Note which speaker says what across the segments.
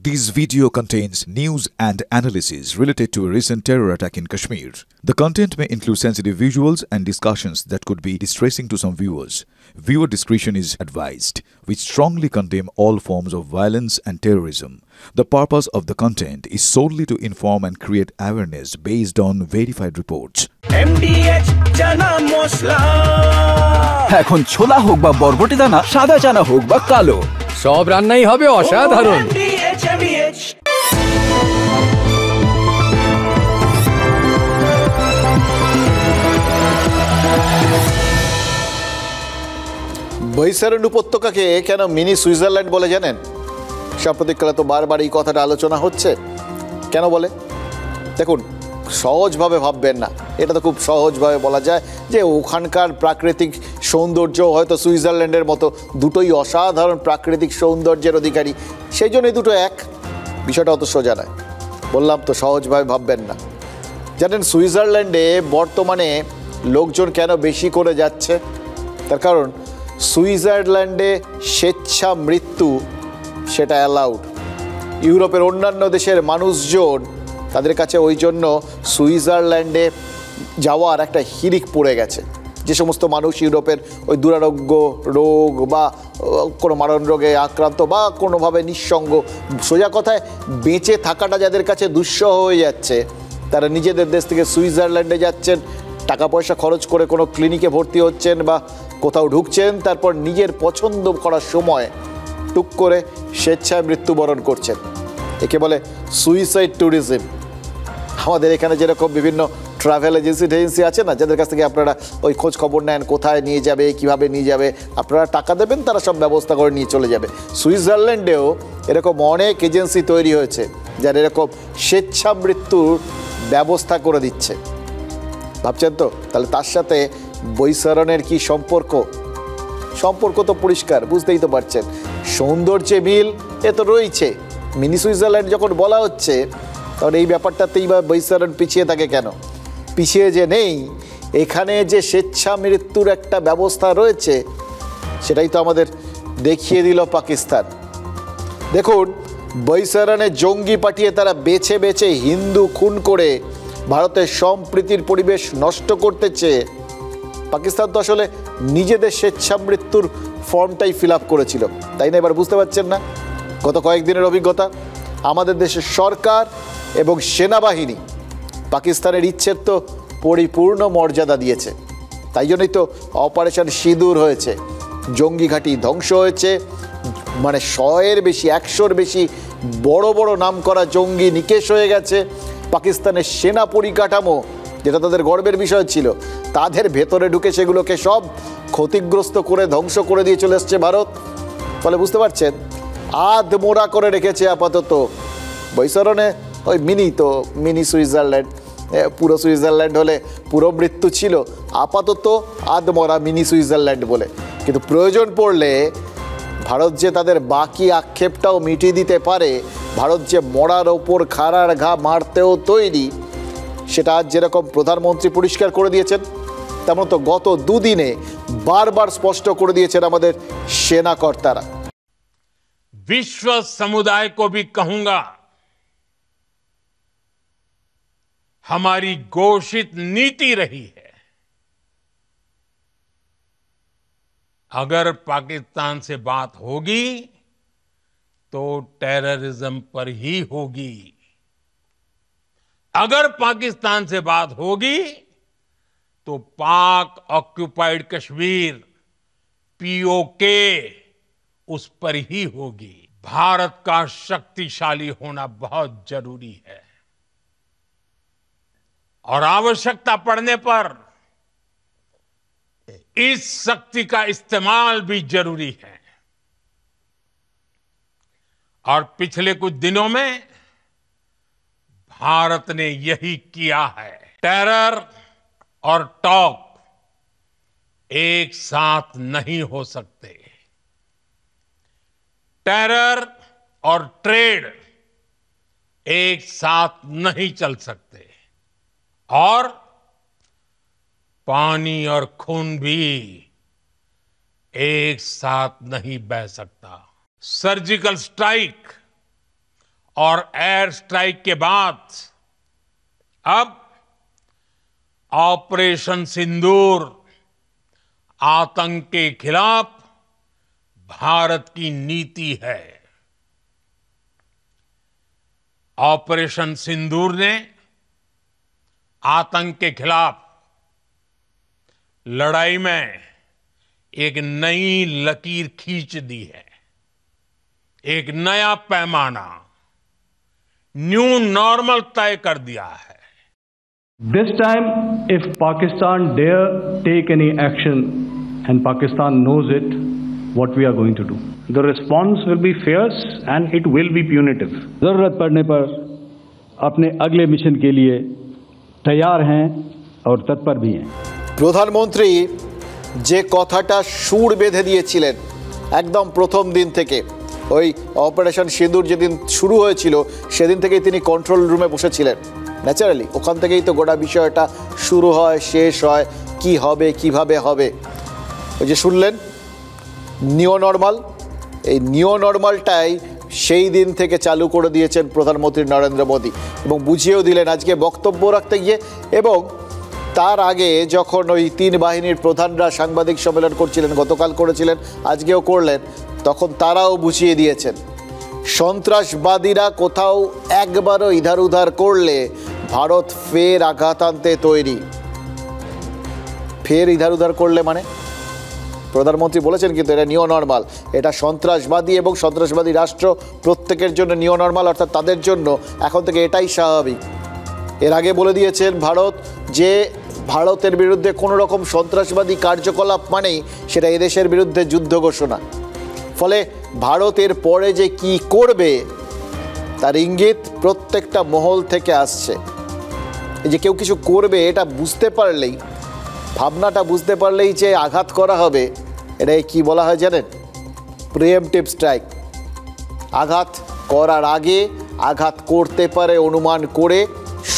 Speaker 1: This video contains news and analysis related to a recent terror attack in Kashmir. The content may include sensitive visuals and discussions that could be distressing to some viewers. Viewer discretion is advised. We strongly condemn all forms of violence and terrorism. The purpose of the content is solely to inform and create awareness based on verified reports.
Speaker 2: MDH chana masala
Speaker 3: এখন ছোলা হোক বা বরবটি দানা, সাদা চানা হোক বা কালো,
Speaker 4: সব রান্নাই হবে অসাধারণ।
Speaker 2: MDH
Speaker 5: বৈশারণ উপত্যকাকে কেন মিনি সুইজারল্যান্ড বলে জানেন? সাম্প্রতিককালে তো বারবার এই কথাটা আলোচনা হচ্ছে। কেন বলে? দেখুন, সহজভাবে ভাববেন না, এটা তো খুব সহজভাবে বলা যায় যে ওখানকার প্রাকৃতিক সৌন্দর্য হয়তো সুইজারল্যান্ডের মতো, দুটোই অসাধারণ প্রাকৃতিক সৌন্দর্যের অধিকারী, সেই জন্যই দুটো এক। বিষয়টা অত সোজা নয়, বললাম তো সহজভাবে ভাববেন না। জানেন সুইজারল্যান্ডে বর্তমানে লোকজন কেন বেশি করে যাচ্ছে? তার কারণ সুইজারল্যান্ডে স্বেচ্ছা মৃত্যু সেটা অ্যালাউড। ইউরোপের অন্যান্য দেশের মানুষজন তাদের কাছে ওই জন্য সুইজারল্যান্ডে যাওয়ার একটা হিড়িক পড়ে গেছে। যে সমস্ত মানুষ ইউরোপের ওই দুরারোগ্য রোগ বা কোনো মারণ রোগে আক্রান্ত বা কোনোভাবে নিঃসঙ্গ, সোজা কথায় বেঁচে থাকাটা যাদের কাছে দুঃসহ হয়ে যাচ্ছে, তারা নিজেদের দেশ থেকে সুইজারল্যান্ডে যাচ্ছেন, টাকা পয়সা খরচ করে কোনো ক্লিনিকে ভর্তি হচ্ছেন বা কোথাও ঢুকছেন, তারপর নিজের পছন্দ করার সময় টুক করে স্বেচ্ছায় মৃত্যুবরণ করছেন। একে বলে সুইসাইড ট্যুরিজম। আমাদের এখানে যেরকম বিভিন্ন ট্রাভেল এজেন্সি আছে না, যাদের কাছ থেকে আপনারা ওই খোঁজ খবর নেন, কোথায় নিয়ে যাবে, কিভাবে নিয়ে যাবে, আপনারা টাকা দেবেন, তারা সব ব্যবস্থা করে নিয়ে চলে যাবে। সুইজারল্যান্ডেও এরকম অনেক এজেন্সি তৈরি হয়েছে যারা এরকম স্বেচ্ছা মৃত্যুর ব্যবস্থা করে দিচ্ছে। ভাবছেন তো? তাহলে তার সাথে বৈশারণের কি সম্পর্ক? সম্পর্ক তো পরিষ্কার, বুঝতেই তো পারছেন। সৌন্দর্যে মিল এ তো রয়েছে। মিনি সুইজারল্যান্ড যখন বলা হচ্ছে, তাহলে এই ব্যাপারটাতেই বা বৈশারণ পিছিয়ে থাকে কেন? পিছিয়ে যে নেই, এখানে যে স্বেচ্ছা মৃত্যুর একটা ব্যবস্থা রয়েছে, সেটাই তো আমাদের দেখিয়ে দিল পাকিস্তান। দেখুন, বৈশারণে জঙ্গি পাঠিয়ে তারা বেছে বেছে হিন্দু খুন করে ভারতের সম্প্রীতির পরিবেশ নষ্ট করতে চেয়ে পাকিস্তান তো আসলে নিজেদের স্বেচ্ছা মৃত্যুর ফর্মটাই ফিল আপ করেছিল, তাই না? এবার বুঝতে পারছেন না? গত কয়েকদিনের অভিজ্ঞতা, আমাদের দেশের সরকার এবং সেনাবাহিনী পাকিস্তানের ইচ্ছের তো পরিপূর্ণ মর্যাদা দিয়েছে। তাই জন্যই তো অপারেশন সিঁদুর হয়েছে, জঙ্গি ঘাঁটি ধ্বংস হয়েছে, মানে 100-এর বেশি 100-র বেশি বড় বড় নাম করা জঙ্গি নিকেশ হয়ে গেছে। পাকিস্তানের সেনা পরিকাঠামো, যেটা তাদের গর্বের বিষয় ছিল, তাদের ভেতরে ঢুকে সেগুলোকে সব ক্ষতিগ্রস্ত করে ধ্বংস করে দিয়ে চলে এসছে ভারত। ফলে বুঝতে পারছেন, আধমোড়া করে রেখেছে আপাতত বৈশারণে ওই মিনি সুইজারল্যান্ড। পুরো সুইজারল্যান্ড হলে পুরো মৃত্যু ছিল, আপাতত আধমরা মিনি সুইজারল্যান্ড বলে। কিন্তু প্রয়োজন পড়লে ভারত যে তাদের বাকি আক্ষেপটাও মিটিয়ে দিতে পারে, ভারত যে মরার ওপর খাড়ার ঘা মারতেও তৈরি, সেটা আজ যেরকম প্রধানমন্ত্রী পরিষ্কার করে দিয়েছেন, তেমন তো গত দুদিনে বারবার স্পষ্ট করে দিয়েছেন আমাদের সেনা কর্তারা।
Speaker 6: विश्व समुदाय को भी कहूंगा, हमारी घोषित नीति रही है, अगर पाकिस्तान से बात होगी तो टेररिज्म पर ही होगी। अगर पाकिस्तान से बात होगी तो पाक ऑक्युपाइड कश्मीर पीओके उस पर ही होगी। भारत का शक्तिशाली होना बहुत जरूरी है और आवश्यकता पड़ने पर इस शक्ति का इस्तेमाल भी जरूरी है। और पिछले कुछ दिनों में भारत ने यही किया है। टेरर और टॉक एक साथ नहीं हो सकते। टेरर और ट्रेड एक साथ नहीं चल सकते और पानी और खून भी एक साथ नहीं बह सकता। सर्जिकल स्ट्राइक और एयर स्ट्राइक के बाद अब ऑपरेशन सिंदूर आतंक के खिलाफ भारत की नीति है। ऑपरेशन सिंदूर ने आतंक के खिलाफ लड़ाई में एक नई लकीर खींच दी है, एक नया पैमाना, न्यू नॉर्मल तय कर दिया है।
Speaker 7: This time, if Pakistan dare take any action, and Pakistan knows it, what we are going to do. The response will be fierce and it will be punitive.
Speaker 3: जरूरत पड़ने पर अपने अगले मिशन के लिए तैयार हैं और तत्पर भी हैं।
Speaker 5: প্রধানমন্ত্রী যে কথাটা সুর বেঁধে দিয়েছিলেন একদম প্রথম দিন থেকে, ওই অপারেশন সিঁদুর যেদিন শুরু হয়েছিল সেদিন থেকেই তিনি কন্ট্রোল রুমে বসেছিলেন। ন্যাচারালি ওখান থেকেই তো গোটা বিষয়টা শুরু হয়, শেষ হয়, কি হবে, কিভাবে হবে। ওই যে শুনলেন নিও নর্মাল, এই নিও নর্মালটাই সেই দিন থেকে চালু করে দিয়েছেন প্রধানমন্ত্রী নরেন্দ্র মোদী এবং বুঝিয়েও দিলেন আজকে বক্তব্য রাখতে গিয়ে। এবং তার আগে যখন ওই তিন বাহিনীর প্রধানরা সাংবাদিক সম্মেলন করছিলেন, গতকাল করেছিলেন, আজকেও করলেন, তখন তারাও বুঝিয়ে দিয়েছেন সন্ত্রাসবাদীরা কোথাও একবারও ইধার উধার করলে ভারত ফের আঘাত আনতে তৈরি। ফের ইধার উধার করলে মানে প্রধানমন্ত্রী বলেছেন কিন্তু এটা নিও নর্মাল, এটা সন্ত্রাসবাদী এবং সন্ত্রাসবাদী রাষ্ট্র প্রত্যেকের জন্য নিও নর্মাল, অর্থাৎ তাদের জন্য এখন থেকে এটাই স্বাভাবিক। এর আগে বলে দিয়েছেন ভারত যে ভারতের বিরুদ্ধে কোনো রকম সন্ত্রাসবাদী কার্যকলাপ মানেই সেটা এদেশের বিরুদ্ধে যুদ্ধ ঘোষণা। ফলে ভারতের পরে যে কি করবে তার ইঙ্গিত প্রত্যেকটা মহল থেকে আসছে। এই যে কেউ কিছু করবে এটা বুঝতে পারলেই, ভাবনাটা বুঝতে পারলেই যে আঘাত করা হবে, এটাই কি বলা হয় জানেন? প্রিএমপ্টিভ স্ট্রাইক। আঘাত করার আগে আঘাত করতে পারে অনুমান করে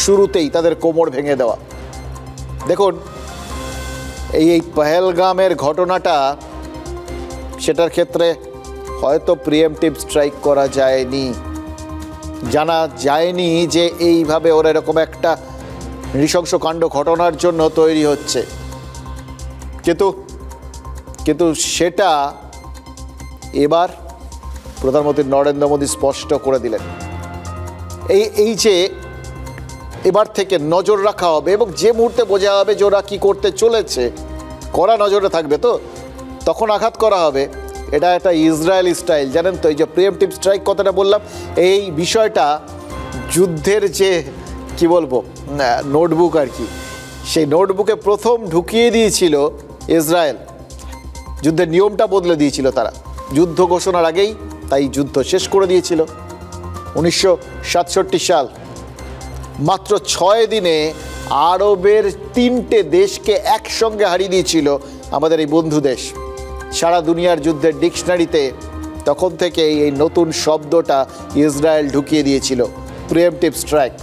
Speaker 5: শুরুতেই তাদের কোমর ভেঙে দেওয়া। দেখুন এই পহেলগামের ঘটনাটা, সেটার ক্ষেত্রে হয়তো প্রিএমপ্টিভ স্ট্রাইক করা যায়নি, জানা যায়নি যে এইভাবে ওরা এরকম একটা নৃশংসকাণ্ড ঘটনার জন্য তৈরি হচ্ছে, কিন্তু সেটা এবার প্রধানমন্ত্রী নরেন্দ্র মোদী স্পষ্ট করে দিলেন। এই যে এবার থেকে নজর রাখা হবে এবং যে মুহূর্তে বোঝা হবে যে ওরা কী করতে চলেছে, কড়া নজরে থাকবে, তো তখন আঘাত করা হবে। এটা একটা ইসরায়েলি স্টাইল, জানেন তো। এই যে প্রিএমপ্টিভ স্ট্রাইক কথাটা বললাম, এই বিষয়টা যুদ্ধের যে কি বলবো নোটবুক আর কি, সেই নোটবুকে প্রথম ঢুকিয়ে দিয়েছিল ইসরায়েল। যুদ্ধের নিয়মটা বদলে দিয়েছিল তারা যুদ্ধ ঘোষণার আগেই, তাই যুদ্ধ শেষ করে দিয়েছিল। 1967 সাল, মাত্র 6 দিনে আরবের 3টে দেশকে একসঙ্গে হারিয়ে দিয়েছিল আমাদের এই বন্ধু দেশ। সারা দুনিয়ার যুদ্ধের ডিকশনারিতে তখন থেকে এই নতুন শব্দটা ইসরায়েল ঢুকিয়ে দিয়েছিল, প্রিএমপ্টিভ স্ট্রাইক।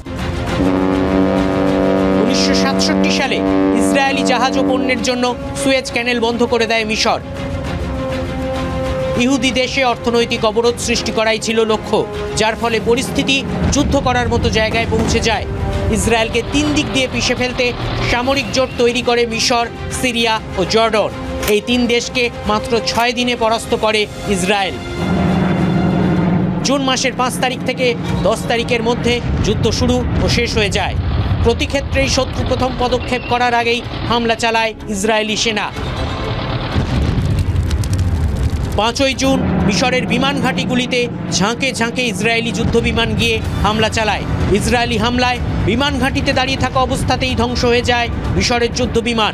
Speaker 8: 1967 সালে ইসরায়েলি জাহাজ ও পণ্যের জন্য সুয়েজ ক্যানেল বন্ধ করে দেয় মিশর। ইহুদি দেশে অর্থনৈতিক অবরোধ সৃষ্টি করাই ছিল লক্ষ্য, যার ফলে পরিস্থিতি যুদ্ধ করার মতো জায়গায় পৌঁছে যায়। ইসরায়েলকে 3 দিক দিয়ে পিষে ফেলতে সামরিক জোট তৈরি করে মিশর, সিরিয়া ও জর্ডন। এই 3 দেশকে মাত্র 6 দিনে পরাস্ত করে ইসরায়েল। জুন মাসের 5 তারিখ থেকে 10 তারিখের মধ্যে যুদ্ধ শুরু ও শেষ হয়ে যায়। প্রতি ক্ষেত্রেই শত্রু প্রথম পদক্ষেপ করার আগেই হামলা চালায় ইসরায়েলি সেনা। 5ই জুন মিশরের বিমান ঘাঁটিগুলিতে ঝাঁকে ঝাঁকে ইসরায়েলি যুদ্ধবিমান গিয়ে হামলা চালায়। ইসরায়েলি হামলায় বিমান ঘাঁটিতে দাঁড়িয়ে থাকা অবস্থাতেই ধ্বংস হয়ে যায় মিশরের যুদ্ধবিমান।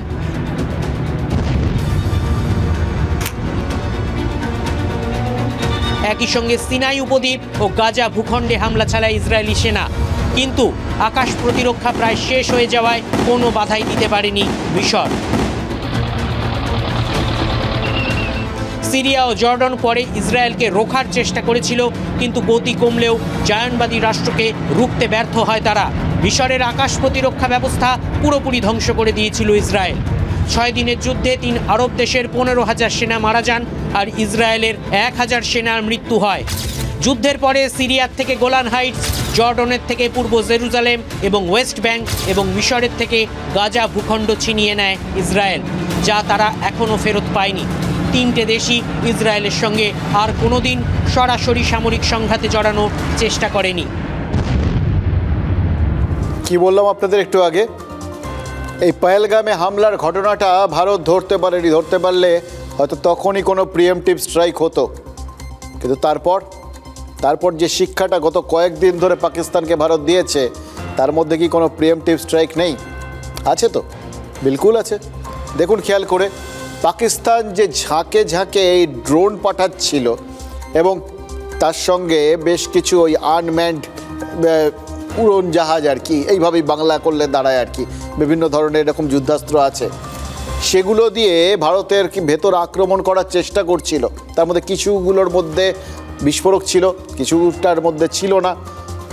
Speaker 8: একই সঙ্গে সিনাই উপদ্বীপ ও গাজা ভূখণ্ডে হামলা চালায় ইসরায়েলি সেনা, কিন্তু আকাশ প্রতিরক্ষা প্রায় শেষ হয়ে যাওয়ায় কোনো বাধাই দিতে পারেনি মিশর। সিরিয়া ও জর্ডন পরে ইসরায়েলকে রোখার চেষ্টা করেছিল, কিন্তু গতি কমলেও জায়নবাদী রাষ্ট্রকে রুখতে ব্যর্থ হয় তারা। মিশরের আকাশ প্রতিরক্ষা ব্যবস্থা পুরোপুরি ধ্বংস করে দিয়েছিল ইসরায়েল। 6 দিনের যুদ্ধে 3 আরব দেশের 15,000 সেনা মারা যান আর ইসরায়েলের 1,000 সেনার মৃত্যু হয়। যুদ্ধের পরে সিরিয়ার থেকে গোলান হাইটস, জর্ডনের থেকে পূর্ব জেরুজালেম এবং ওয়েস্ট ব্যাংক এবং মিশরের থেকে গাজা ভূখণ্ড ছিনিয়ে নেয় ইসরায়েল, যা তারা এখনও ফেরত পায়নি। তিনটে দেশই ইসরায়েলের সঙ্গে আর কোনোদিন সরাসরি সামরিক সংঘাতে জড়ানোর চেষ্টা করেনি।
Speaker 5: কি বললাম আপনাদের একটু আগে, এই পহেলগামে হামলার ঘটনাটা ভারত ধরতে পারেনি, ধরতে পারলে হয়তো তখনই কোনো প্রিএমটিভ স্ট্রাইক হতো। কিন্তু তারপর যে শিক্ষাটা গত কয়েকদিন ধরে পাকিস্তানকে ভারত দিয়েছে, তার মধ্যে কি কোনো প্রিএমটিভ স্ট্রাইক নেই? আছে তো, বিলকুল আছে। দেখুন খেয়াল করে, পাকিস্তান যে ঝাঁকে ঝাঁকে এই ড্রোন পাঠাচ্ছিল এবং তার সঙ্গে বেশ কিছু ওই আনম্যান্ড উড়ন জাহাজ আর কি, এইভাবেই বাংলা করলে দাঁড়ায় আর কি, বিভিন্ন ধরনের এরকম যুদ্ধাস্ত্র আছে, সেগুলো দিয়ে ভারতের ভেতর আক্রমণ করার চেষ্টা করছিল। তার মধ্যে কিছুগুলোর মধ্যে বিস্ফোরক ছিল, কিছুটার মধ্যে ছিল না।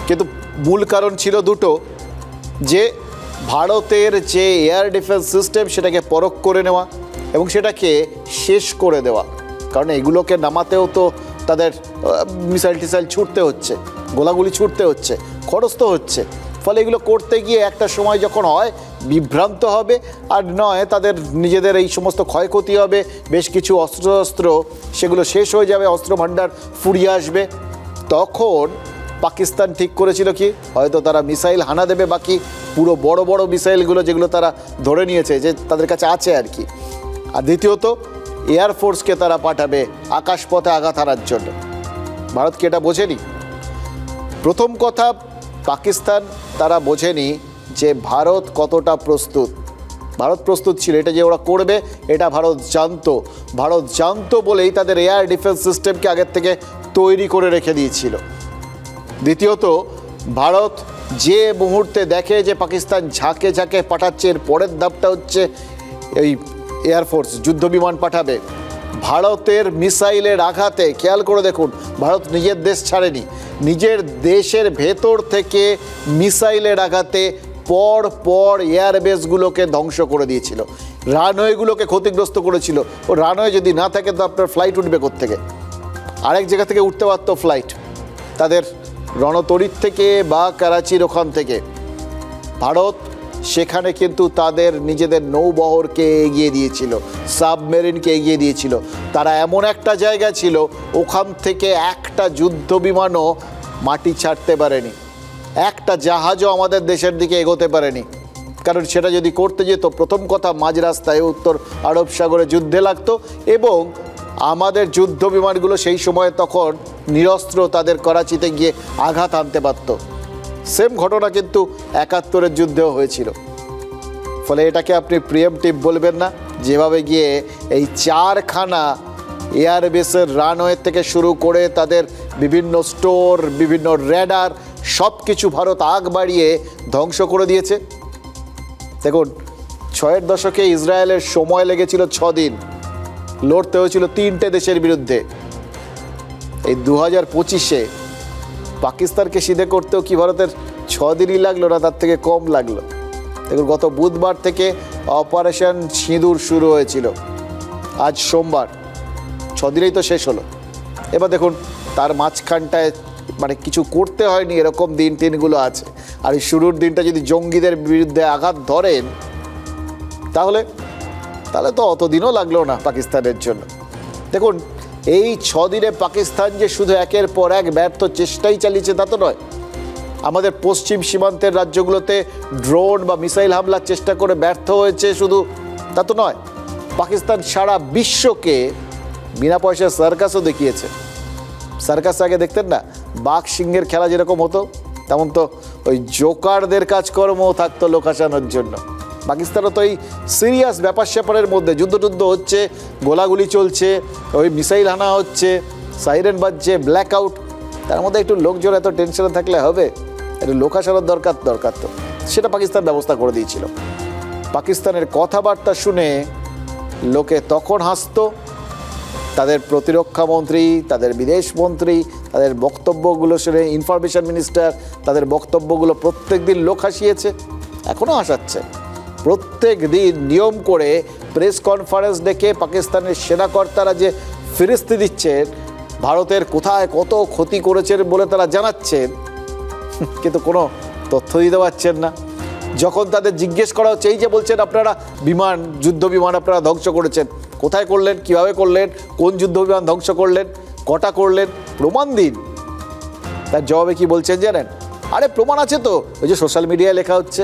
Speaker 5: কিন্তু মূল কারণ ছিল দুটো, যে ভারতের যে এয়ার ডিফেন্স সিস্টেম সেটাকে পরখ করে নেওয়া এবং সেটাকে শেষ করে দেওয়া। কারণ এগুলোকে নামাতেও তো তাদের মিসাইল টিসাইল ছুটতে হচ্ছে, গোলাগুলি ছুটতে হচ্ছে, খরচ তো হচ্ছে। ফলে এগুলো করতে গিয়ে একটা সময় যখন হয় বিভ্রান্ত হবে, আর নয় তাদের নিজেদের এই সমস্ত ক্ষয়ক্ষতি হবে, বেশ কিছু অস্ত্র সেগুলো শেষ হয়ে যাবে, অস্ত্র ভাণ্ডার ফুরিয়ে আসবে। তখন পাকিস্তান ঠিক করেছিল কি, হয়তো তারা মিসাইল হানা দেবে, বাকি পুরো বড় বড় মিসাইলগুলো যেগুলো তারা ধরে নিয়েছে যে তাদের কাছে আছে আর কি। আর দ্বিতীয়ত এয়ারফোর্সকে তারা পাঠাবে আকাশপথে আঘাত হানার জন্য। ভারত কি এটা বোঝেনি? প্রথম কথা, পাকিস্তান তারা বোঝেনি যে ভারত কতটা প্রস্তুত। ভারত প্রস্তুত ছিল, এটা যে ওরা করবে এটা ভারত জানতো বলেই তাদের এয়ার ডিফেন্স সিস্টেমকে আগের থেকে তৈরি করে রেখে দিয়েছিল। দ্বিতীয়ত, ভারত যে মুহূর্তে দেখে যে পাকিস্তান ঝাঁকে ঝাঁকে পাঠাচ্ছে, এর পরের ধাপটা হচ্ছে এই এয়ারফোর্স যুদ্ধবিমান পাঠাবে। ভারতের মিসাইলের আঘাতে খেয়াল করে দেখুন, ভারত নিজের দেশ ছাড়েনি, নিজের দেশের ভেতর থেকে মিসাইলের আঘাতে পর এয়ারবেসগুলোকে ধ্বংস করে দিয়েছিল, রানওয়েগুলোকে ক্ষতিগ্রস্ত করেছিল। ও রানওয়ে যদি না থাকে তো আপনার ফ্লাইট উঠবে কোত্থেকে? আরেক জায়গা থেকে উঠতে পারতো ফ্লাইট, তাদের রণতরীর থেকে বা করাচির ওখান থেকে। ভারত সেখানে কিন্তু তাদের নিজেদের নৌবহরকে এগিয়ে দিয়েছিল, সাবমেরিনকে এগিয়ে দিয়েছিল। তারা এমন একটা জায়গা ছিল, ওখান থেকে একটা যুদ্ধ বিমানও মাটি ছাড়তে পারেনি, একটা জাহাজও আমাদের দেশের দিকে এগোতে পারেনি। কারণ সেটা যদি করতে যেত, প্রথম কথা মাঝ রাস্তায় উত্তর আরব সাগরে যুদ্ধে লাগতো এবং আমাদের যুদ্ধ বিমানগুলো সেই সময় তখন নিরস্ত্র তাদের করাচিতে গিয়ে আঘাত আনতে পারত। সেম ঘটনা কিন্তু ৭১-এর যুদ্ধেও হয়েছিল। ফলে এটাকে আপনি প্রিএমটিভ বলবেন না, যেভাবে গিয়ে এই 4খানা এয়ারবেসের রানওয়ে থেকে শুরু করে তাদের বিভিন্ন স্টোর, বিভিন্ন রেডার, সব কিছু ভারত আগ বাড়িয়ে ধ্বংস করে দিয়েছে। দেখুন, ৬-এর দশকে ইসরায়েলের সময় লেগেছিল ৬ দিন, লড়তে হয়েছিল ৩টে দেশের বিরুদ্ধে। এই ২০২৫-এ পাকিস্তানকে সিধে করতেও কি ভারতের ৬ দিনই লাগলো না, তার থেকে কম লাগলো। দেখুন, গত বুধবার থেকে অপারেশন সিঁদুর শুরু হয়েছিল, আজ সোমবার, ৬ দিনেই তো শেষ হলো। এবার দেখুন তার মাঝখানটায় মানে কিছু করতে হয়নি এরকম দিনগুলো আছে। আর এই শুরুর দিনটা যদি জঙ্গিদের বিরুদ্ধে আঘাত ধরেন তাহলে তো অতদিনও লাগলো না পাকিস্তানের জন্য। দেখুন, এই ৬ দিনে পাকিস্তান যে শুধু একের পর এক ব্যর্থ চেষ্টাই চালিয়েছে তা তো নয়। আমাদের পশ্চিম সীমান্তের রাজ্যগুলোতে ড্রোন বা মিসাইল হামলার চেষ্টা করে ব্যর্থ হয়েছে শুধু তা তো নয়, পাকিস্তান সারা বিশ্বকে বিনা পয়সায় সার্কাসও দেখিয়েছে। সার্কাস আগে দেখতেন না, বাঘ সিংহের খেলা যেরকম হতো, তেমন তো ওই জোকারদের কাজকর্মও থাকতো লোক হাসানোর জন্য। পাকিস্তানও তো এই সিরিয়াস ব্যাপার স্যাপারের মধ্যে যুদ্ধ হচ্ছে, গোলাগুলি চলছে, ওই মিসাইল হানা হচ্ছে, সাইরেন বাজছে, ব্ল্যাক আউট, তার মধ্যে একটু লোকজন এত টেনশনে থাকলে হবে? একটু লোক হাসানোর দরকার তো, সেটা পাকিস্তান ব্যবস্থা করে দিয়েছিল। পাকিস্তানের কথাবার্তা শুনে লোকে তখন হাসতো, তাদের প্রতিরক্ষা মন্ত্রী, তাদের বিদেশ মন্ত্রী, তাদের বক্তব্যগুলো শুনে ইনফরমেশন মিনিস্টার, তাদের বক্তব্যগুলো প্রত্যেক দিন লোক হাসিয়েছে, এখনও হাসাচ্ছে। প্রত্যেক দিন নিয়ম করে প্রেস কনফারেন্স ডেকে পাকিস্তানের সেনাকর্তারা যে ফিরিস্তি দিচ্ছেন, ভারতের কোথায় কত ক্ষতি করেছেন বলে তারা জানাচ্ছেন, কিন্তু কোনো তথ্য দিতে পারছেন না। যখন তাদের জিজ্ঞেস করা হচ্ছে, এই যে বলছেন আপনারা বিমান, যুদ্ধ বিমান আপনারা ধ্বংস করেছেন, কোথায় করলেন, কিভাবে করলেন, কোন যুদ্ধ বিমান ধ্বংস করলেন, কটা করলেন, প্রমাণ দিন। তার জবাবে কি বলছেন জানেন? আরে প্রমাণ আছে তো, ওই যে সোশ্যাল মিডিয়ায় লেখা হচ্ছে,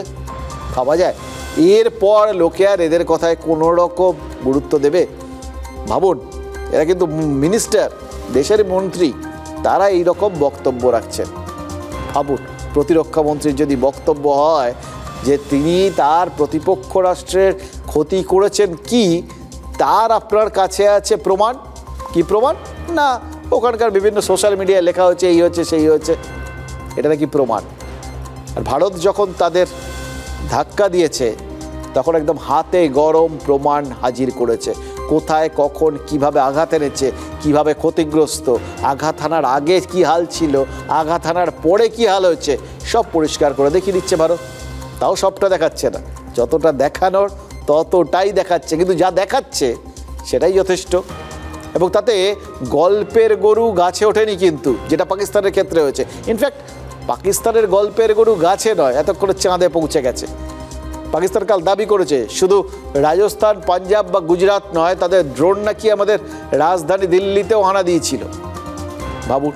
Speaker 5: ভাবা যায়। এরপর লোকে আর এদের কথায় কোনো রকম গুরুত্ব দেবে? ভাবুন, এরা কিন্তু মিনিস্টার, দেশের মন্ত্রী, তারা এই রকম বক্তব্য রাখছেন। ভাবুন, প্রতিরক্ষা মন্ত্রীর যদি বক্তব্য হয় যে তিনি তার প্রতিপক্ষ রাষ্ট্রের ক্ষতি করেছেন, কি তার আপনার কাছে আছে প্রমাণ? কি প্রমাণ? না, ওখানকার বিভিন্ন সোশ্যাল মিডিয়ায় লেখা হচ্ছে, এই হচ্ছে সেই হচ্ছে, এটা নাকি প্রমাণ। আর ভারত যখন তাদের ধাক্কা দিয়েছে তখন একদম হাতে গরম প্রমাণ হাজির করেছে, কোথায় কখন কিভাবে আঘাত এনেছে, কিভাবে ক্ষতিগ্রস্ত, আঘাত হানার আগে কি হাল ছিল, আঘাত হানার পরে কি হাল হয়েছে, সব পরিষ্কার করে দেখিয়ে দিচ্ছে ভারত। তাও সবটা দেখাচ্ছে না, যতটা দেখানোর ততটাই দেখাচ্ছে, কিন্তু যা দেখাচ্ছে সেটাই যথেষ্ট। এবং তাতে গল্পের গরু গাছে ওঠেনি কিন্তু, যেটা পাকিস্তানের ক্ষেত্রে হয়েছে। ইনফ্যাক্ট পাকিস্তানের গল্পের গরু গাছে নয়, এতক্ষণে চাঁদে পৌঁছে গেছে। পাকিস্তান কাল দাবি করেছে শুধু রাজস্থান, পাঞ্জাব বা গুজরাট নয়, তাদের ড্রোন নাকি আমাদের রাজধানী দিল্লিতেও হানা দিয়েছিল। ভাবুন,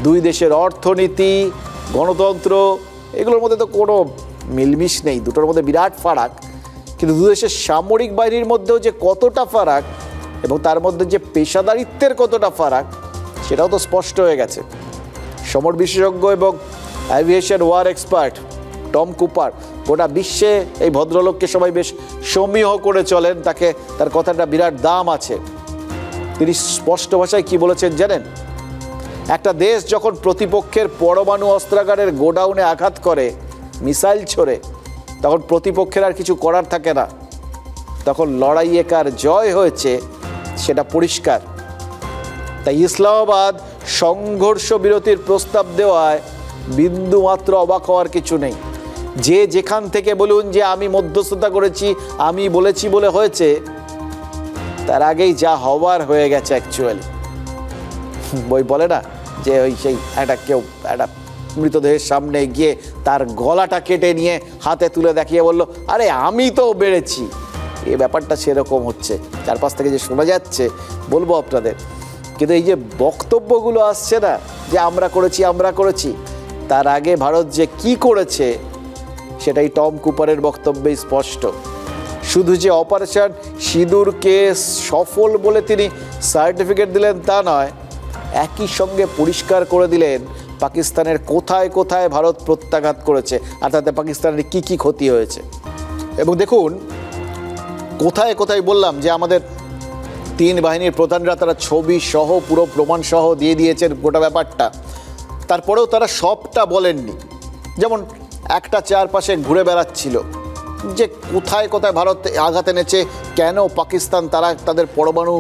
Speaker 5: দুই দেশের অর্থনীতি, গণতন্ত্র, এগুলোর মধ্যে তো কোনো মিলমিশ নেই, দুটোর মধ্যে বিরাট ফারাক। কিন্তু দু দেশের সামরিক বাহিনীর মধ্যেও যে কতটা ফারাক এবং তার মধ্যে যে পেশাদারিত্বের কতটা ফারাক, সেটাও তো স্পষ্ট হয়ে গেছে। সমর বিশেষজ্ঞ এবং aviation war expert Tom Cooper গোটা বিশ্বে এই ভদ্রলোককে সবাই বেশ সমীহ করে চলেন, তার কথাটা বিরাট দাম আছে। তিনি স্পষ্ট ভাষায় কি বলেছেন জানেন? একটা দেশ যখন প্রতিপক্ষের পরমাণু অস্ত্রাগারের গোডাউনে আঘাত করে, মিসাইল ছোড়ে, তখন প্রতিপক্ষের আর কিছু করার থাকে না, তখন লড়াইয়ে কার জয় হয়েছে সেটা পরিষ্কার। তাই ইসলামাবাদ সংঘর্ষ বিরতির প্রস্তাব দেওয়ায় বিন্দুমাত্র অবাক হওয়ার কিছু নেই। যে যেখান থেকে বলুন যে আমি মধ্যস্থতা করেছি, আমি বলেছি বলে হয়েছে, তার আগেই যা হওয়ার হয়ে গেছে অ্যাকচুয়ালি। বই বলে না যে ওই সেই একটা মৃতদেহের সামনে গিয়ে তার গলাটা কেটে নিয়ে হাতে তুলে দেখিয়ে বলল, আরে আমি তো বেড়েছি। এই ব্যাপারটা সেরকম হচ্ছে, চারপাশ থেকে যে শোনা যাচ্ছে বলবো আপনাদের। কিন্তু এই যে বক্তব্যগুলো আসছে না যে আমরা করেছি, তার আগে ভারত যে কি করেছে সেটাই টম কুপারের বক্তব্যে স্পষ্ট। শুধু যে অপারেশন সিঁদুরকে সফল বলে তিনি সার্টিফিকেট দিলেন তা নয়, একই সঙ্গে পরিষ্কার করে দিলেন পাকিস্তানের কোথায় কোথায় ভারত প্রত্যাঘাত করেছে, আর তাতে পাকিস্তানের কি কি ক্ষতি হয়েছে। এবং দেখুন, কোথায় কোথায় বললাম যে আমাদের তিন বাহিনীর প্রধানরা তারা ছবি সহ পুরো প্রমাণ সহ দিয়ে দিয়েছেন গোটা ব্যাপারটা, তারপরেও তারা সবটা বলেননি। যেমন একটা চারপাশে ঘুরে বেড়াচ্ছিল যে কোথায় কোথায় ভারত আঘাত এনেছে, কেন পাকিস্তান তারা তাদের পরমাণু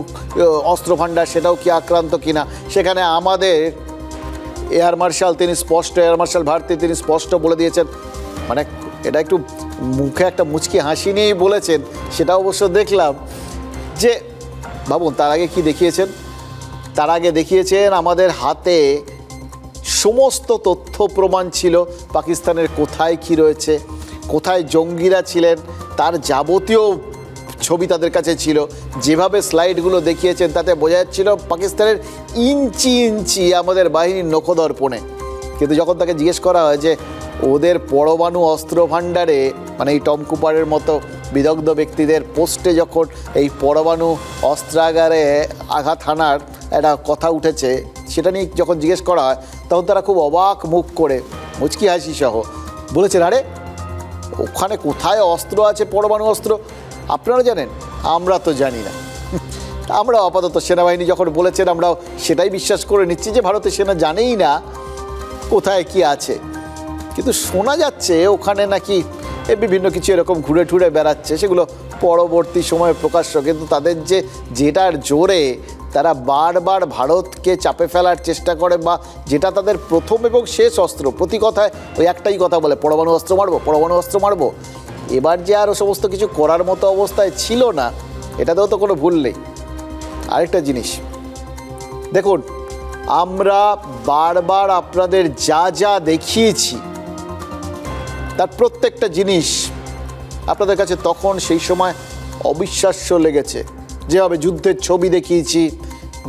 Speaker 5: অস্ত্র ভাণ্ডার সেটাও কি আক্রান্ত কিনা। সেখানে আমাদের air marshal air marshal Bharti তিনি স্পষ্ট বলে দিয়েছেন, মানে এটা একটু মুখে একটা মুচকি হাসি নিয়েই বলেছেন, সেটা অবশ্য দেখলাম। যে ভাবুন, তার আগে কি দেখিয়েছেন? তার আগে দেখিয়েছেন আমাদের হাতে সমস্ত তথ্য প্রমাণ ছিল, পাকিস্তানের কোথায় কি রয়েছে, কোথায় জঙ্গিরা ছিলেন, তার যাবতীয় ছবি তাদের কাছে ছিল। যেভাবে স্লাইডগুলো দেখিয়েছেন তাতে বোঝা যাচ্ছিল পাকিস্তানের ইঞ্চি ইঞ্চি আমাদের বাহিনীর নখদর্পণে। কিন্তু যখন তাকে জিজ্ঞেস করা হয় যে ওদের পরমাণু অস্ত্র ভাণ্ডারে, মানে এই টম কুপারের মতো বিদগ্ধ ব্যক্তিদের পোস্টে যখন এই পরমাণু অস্ত্রাগারে আঘাত হানার একটা কথা উঠেছে, সেটা নিয়ে যখন জিজ্ঞেস করা হয় তখন তারা খুব অবাক মুখ করে মুচকি হাসি সহ বলেছেন, আরে ওখানে কোথায় অস্ত্র আছে, পরমাণু অস্ত্র আপনারা জানেন? আমরা তো জানি না। আমরা আপাতত সেনাবাহিনী যখন বলেছেন আমরাও সেটাই বিশ্বাস করে নিচ্ছি যে ভারতের সেনা জানেই না কোথায় কি আছে। কিন্তু শোনা যাচ্ছে ওখানে নাকি বিভিন্ন কিছু এরকম ঘুরে ঠুরে বেড়াচ্ছে, সেগুলো পরবর্তী সময়ে প্রকাশ্য। কিন্তু তাদের যেটার জোরে তারা বারবার ভারতকে চাপে ফেলার চেষ্টা করে, বা যেটা তাদের প্রথম এবং শেষ অস্ত্র, প্রতি কথায় ওই একটাই কথা বলে, পরমাণু অস্ত্র মারবো। এবার যে আর সমস্ত কিছু করার মতো অবস্থায় ছিল না, এটাতেও তো কোনো ভুল নেই। আরেকটা জিনিস দেখুন, আমরা বারবার আপনাদের যা যা দেখিয়েছি তার প্রত্যেকটা জিনিস আপনাদের কাছে তখন সেই সময় অবিশ্বাস্য লেগেছে। যেভাবে যুদ্ধের ছবি দেখিয়েছি,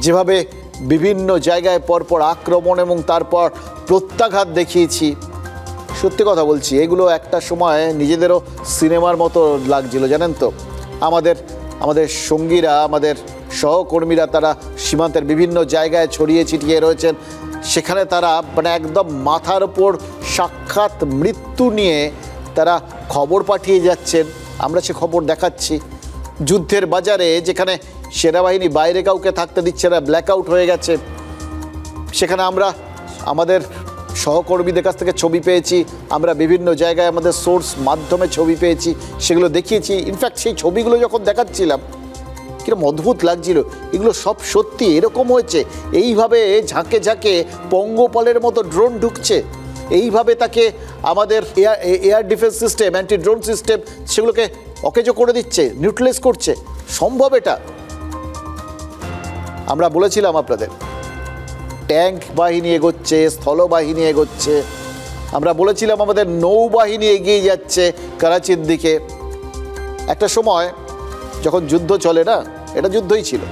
Speaker 5: যেভাবে বিভিন্ন জায়গায় পরপর আক্রমণ এবং তারপর প্রত্যাঘাত দেখিয়েছি, সত্যি কথা বলছি এগুলো একটা সময় নিজেদেরও সিনেমার মতো লাগছিল। জানেন তো, আমাদের সঙ্গীরা, আমাদের সহকর্মীরা তারা সীমান্তের বিভিন্ন জায়গায় ছড়িয়ে ছিটিয়ে রয়েছেন, সেখানে তারা মানে একদম মাথার ওপর সাক্ষাৎ মৃত্যু নিয়ে তারা খবর পাঠিয়ে যাচ্ছেন, আমরা সে খবর দেখাচ্ছি। যুদ্ধের বাজারে যেখানে সেনাবাহিনী বাইরে কাউকে থাকতে দিচ্ছে না, ব্ল্যাকআউট হয়ে গেছে, সেখানে আমরা আমাদের সহকর্মীদের কাছ থেকে ছবি পেয়েছি, আমরা বিভিন্ন জায়গায় আমাদের সোর্স মাধ্যমে ছবি পেয়েছি, সেগুলো দেখিয়েছি। ইনফ্যাক্ট সেই ছবিগুলো যখন দেখাচ্ছিলাম কিরকম অদ্ভুত লাগছিল, এগুলো সব সত্যি এরকম হয়েছে, এইভাবে ঝাঁকে ঝাঁকে পঙ্গপালের মতো ড্রোন ঢুকছে, এইভাবে তাকে আমাদের air defence system, anti drone system সেগুলোকে অকেজো করে দিচ্ছে, নিউট্রালাইজ করছে। সম্ভব এটা? আমরা বলেছিলাম আপনাদের ট্যাঙ্ক বাহিনী এগোচ্ছে, স্থলবাহিনী এগোচ্ছে, আমরা বলেছিলাম আমাদের নৌবাহিনী এগিয়ে যাচ্ছে করাচির দিকে। একটা সময় যখন যুদ্ধ চলে না, এটা যুদ্ধই ছিল,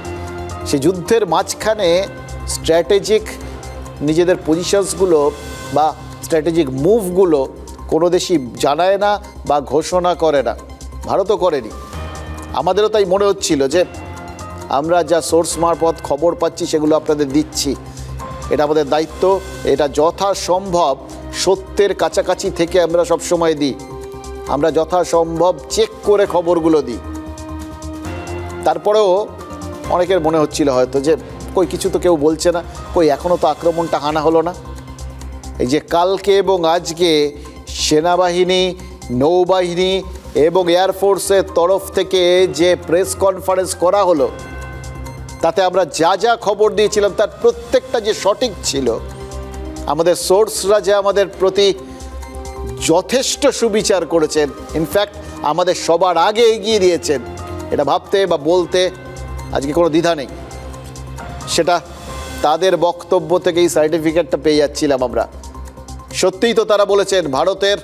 Speaker 5: সেই যুদ্ধের মাঝখানে স্ট্র্যাটেজিক নিজেদের পজিশনসগুলো বা স্ট্র্যাটেজিক মুভগুলো কোনো দেশই জানায় না বা ঘোষণা করে না, ভারতও করেনি। আমাদেরও তাই মনে হচ্ছিল যে আমরা যা সোর্স মারফত খবর পাচ্ছি সেগুলো আপনাদের দিচ্ছি, এটা আমাদের দায়িত্ব, এটা যথাসম্ভব সত্যের কাছাকাছি থেকে আমরা সবসময় দিই, আমরা যথাসম্ভব চেক করে খবরগুলো দিই। তারপরেও অনেকের মনে হচ্ছিল হয়তো যে কই কিছু তো কেউ বলছে না, কই এখনও তো আক্রমণটা হানা হলো না। এই যে কালকে এবং আজকে সেনাবাহিনী, নৌবাহিনী এবং এয়ারফোর্সের তরফ থেকে যে প্রেস কনফারেন্স করা হলো, তাতে আমরা যা যা খবর দিয়েছিলাম তার প্রত্যেকটা যে সঠিক ছিল, আমাদের সোর্সরা যে আমাদের প্রতি যথেষ্ট সুবিচার করেছেন, ইনফ্যাক্ট আমাদের সবার আগে এগিয়ে দিয়েছেন, এটা ভাবতে বা বলতে আজকে কোনো দ্বিধা নেই। সেটা তাদের বক্তব্য থেকেই সার্টিফিকেটটা পেয়ে যাচ্ছিলাম আমরা। সত্যিই তো তারা বলেছেন ভারতের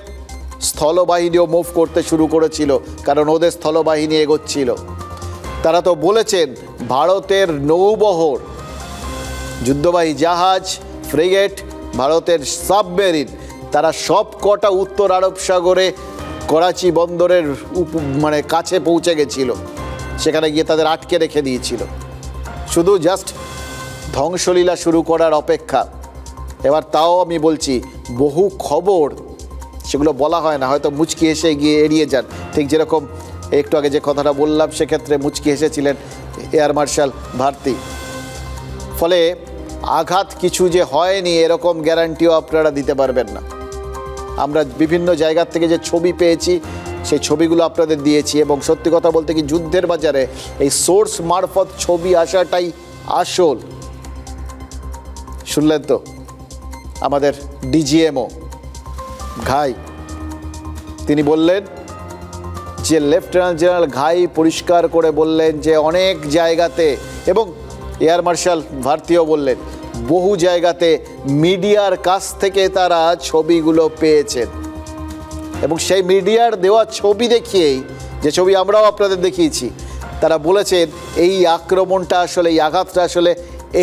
Speaker 5: স্থলবাহিনীও মুভ করতে শুরু করেছিল, কারণ ওদের স্থলবাহিনী এগোচ্ছিল। তারা তো বলেছেন ভারতের নৌবহর, যুদ্ধবাহী জাহাজ, ফ্রিগেট, ভারতের সাবমেরিন, তারা সব কটা উত্তর আরব সাগরে করাচি বন্দরের মানে কাছে পৌঁছে গেছিল, সেখানে গিয়ে তাদের আটকে রেখে দিয়েছিল, শুধু জাস্ট ধ্বংসলীলা শুরু করার অপেক্ষা। এবার তাও আমি বলছি, বহু খবর সেগুলো বলা হয় না, হয়তো মুচকি হেসে গিয়ে এড়িয়ে যান, ঠিক যেরকম একটু আগে যে কথাটা বললাম সেক্ষেত্রে মুচকি হেসেছিলেন এয়ার মার্শাল ভারতী। ফলে আঘাত কিছু যে হয়নি এরকম গ্যারান্টিও আপনারা দিতে পারবেন না। আমরা বিভিন্ন জায়গার থেকে যে ছবি পেয়েছি সেই ছবিগুলো আপনাদের দিয়েছি, এবং সত্যি কথা বলতে কি যুদ্ধের বাজারে এই সোর্স মারফত ছবি আসাটাই আসল। শুনলেন তো আমাদের ডিজিএমও ঘাই, তিনি বললেন যে লেফটেন্যান্ট জেনারেল ঘাই পরিষ্কার করে বললেন যে অনেক জায়গাতে, এবং এয়ার মার্শাল ভারতীও বললেন বহু জায়গাতে মিডিয়ার কাছ থেকে তারা ছবিগুলো পেয়েছেন, এবং সেই মিডিয়ার দেওয়া ছবি দেখিয়েই, যে ছবি আমরাও আপনাদের দেখিয়েছি, তারা বলেছেন এই আক্রমণটা আসলে, এই আঘাতটা আসলে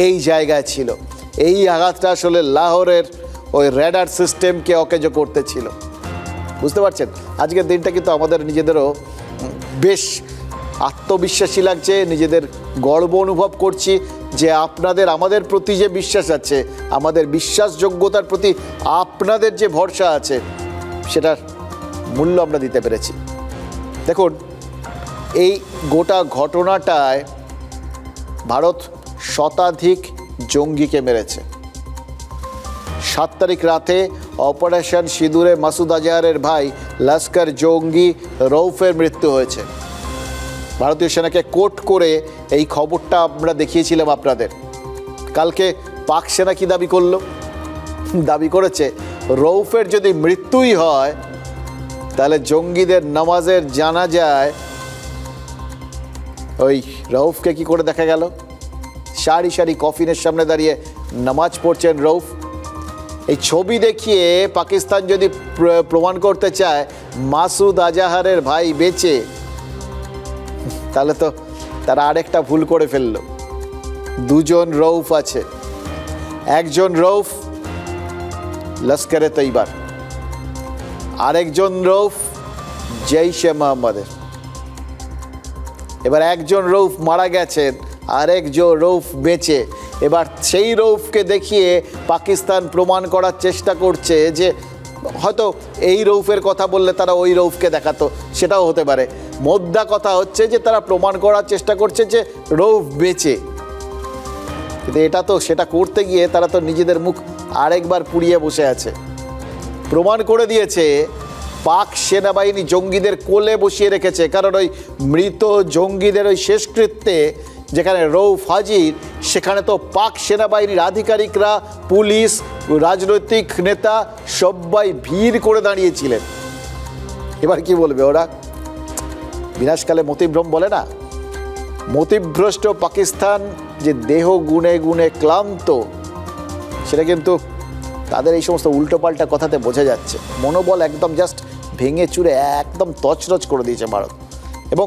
Speaker 5: এই জায়গায় ছিল, এই আঘাতটা আসলে লাহোরের ওই রেডার সিস্টেমকে অকেজো করতে ছিল। বুঝতে পারছেন, আজকের দিনটা কিন্তু আমাদের নিজেদেরও বেশ আত্মবিশ্বাসী লাগছে, নিজেদের গর্ব অনুভব করছি যে আপনাদের আমাদের প্রতি যে বিশ্বাস আছে, আমাদের বিশ্বাসযোগ্যতার প্রতি আপনাদের যে ভরসা আছে, সেটার মূল্য আমরা দিতে পেরেছি। দেখুন, এই গোটা ঘটনাটায় ভারত শতাধিক জঙ্গিকে মেরেছে। 7 তারিখ রাতে অপারেশন সিঁদুরে মাসুদ আজহারের ভাই লস্কর জঙ্গি রৌফের মৃত্যু হয়েছে। ভারতীয় সেনাকে কোট করে এই খবরটা আমরা দেখিয়েছিলাম আপনাদের। কালকে পাক সেনা কি দাবি করলো? দাবি করেছে রৌফের যদি মৃত্যুই হয় তাহলে জঙ্গিদের নামাজের জানাজায় ওই রৌফকে কি করে দেখা গেল? সারি সারি কফিনের সামনে দাঁড়িয়ে নামাজ পড়ছেন রৌফ। এই ছবি দেখিয়ে পাকিস্তান যদি প্রমাণ করতে চায় মাসুদ আজাহারের ভাই বেঁচে, তাহলে তো তারা আরেকটা ভুল করে ফেলল। দুজন রৌফ আছে, একজন রৌফ লস্করে তৈবার, আরেকজন রৌফ জৈশে মোহাম্মদের। এবার একজন রৌফ মারা গেছেন, আরেকজন রৌফ বেঁচে। এবার সেই রৌফকে দেখিয়ে পাকিস্তান প্রমাণ করার চেষ্টা করছে যে হয়তো এই রৌফের কথা বললে তারা ওই রৌফকে দেখাতো, সেটাও হতে পারে। মোদ্দা কথা হচ্ছে যে তারা প্রমাণ করার চেষ্টা করছে যে রৌফ বেঁচে, কিন্তু এটা তো সেটা করতে গিয়ে তারা তো নিজেদের মুখ আরেকবার পুড়িয়ে বসে আছে। প্রমাণ করে দিয়েছে পাক সেনাবাহিনী জঙ্গিদের কোলে বসিয়ে রেখেছে, কারণ ওই মৃত জঙ্গিদের ওই শেষকৃত্যে যেখানে রৌফ হাজির, সেখানে তো পাক সেনাবাহিনীর আধিকারিকরা, পুলিশ, রাজনৈতিক নেতা সবাই ভিড় করে দাঁড়িয়েছিলেন। এবার কি বলবে ওরা? বিনাশকালে মতিভ্রম বলে না, মতিভ্রষ্ট পাকিস্তান যে দেহ গুণে গুণে ক্লান্ত, সেটা কিন্তু তাদের এই সমস্ত উল্টোপাল্টা কথাতে বোঝা যাচ্ছে। মনোবল একদম জাস্ট ভেঙে চুরে একদম তছনছ করে দিয়েছে ভারত। এবং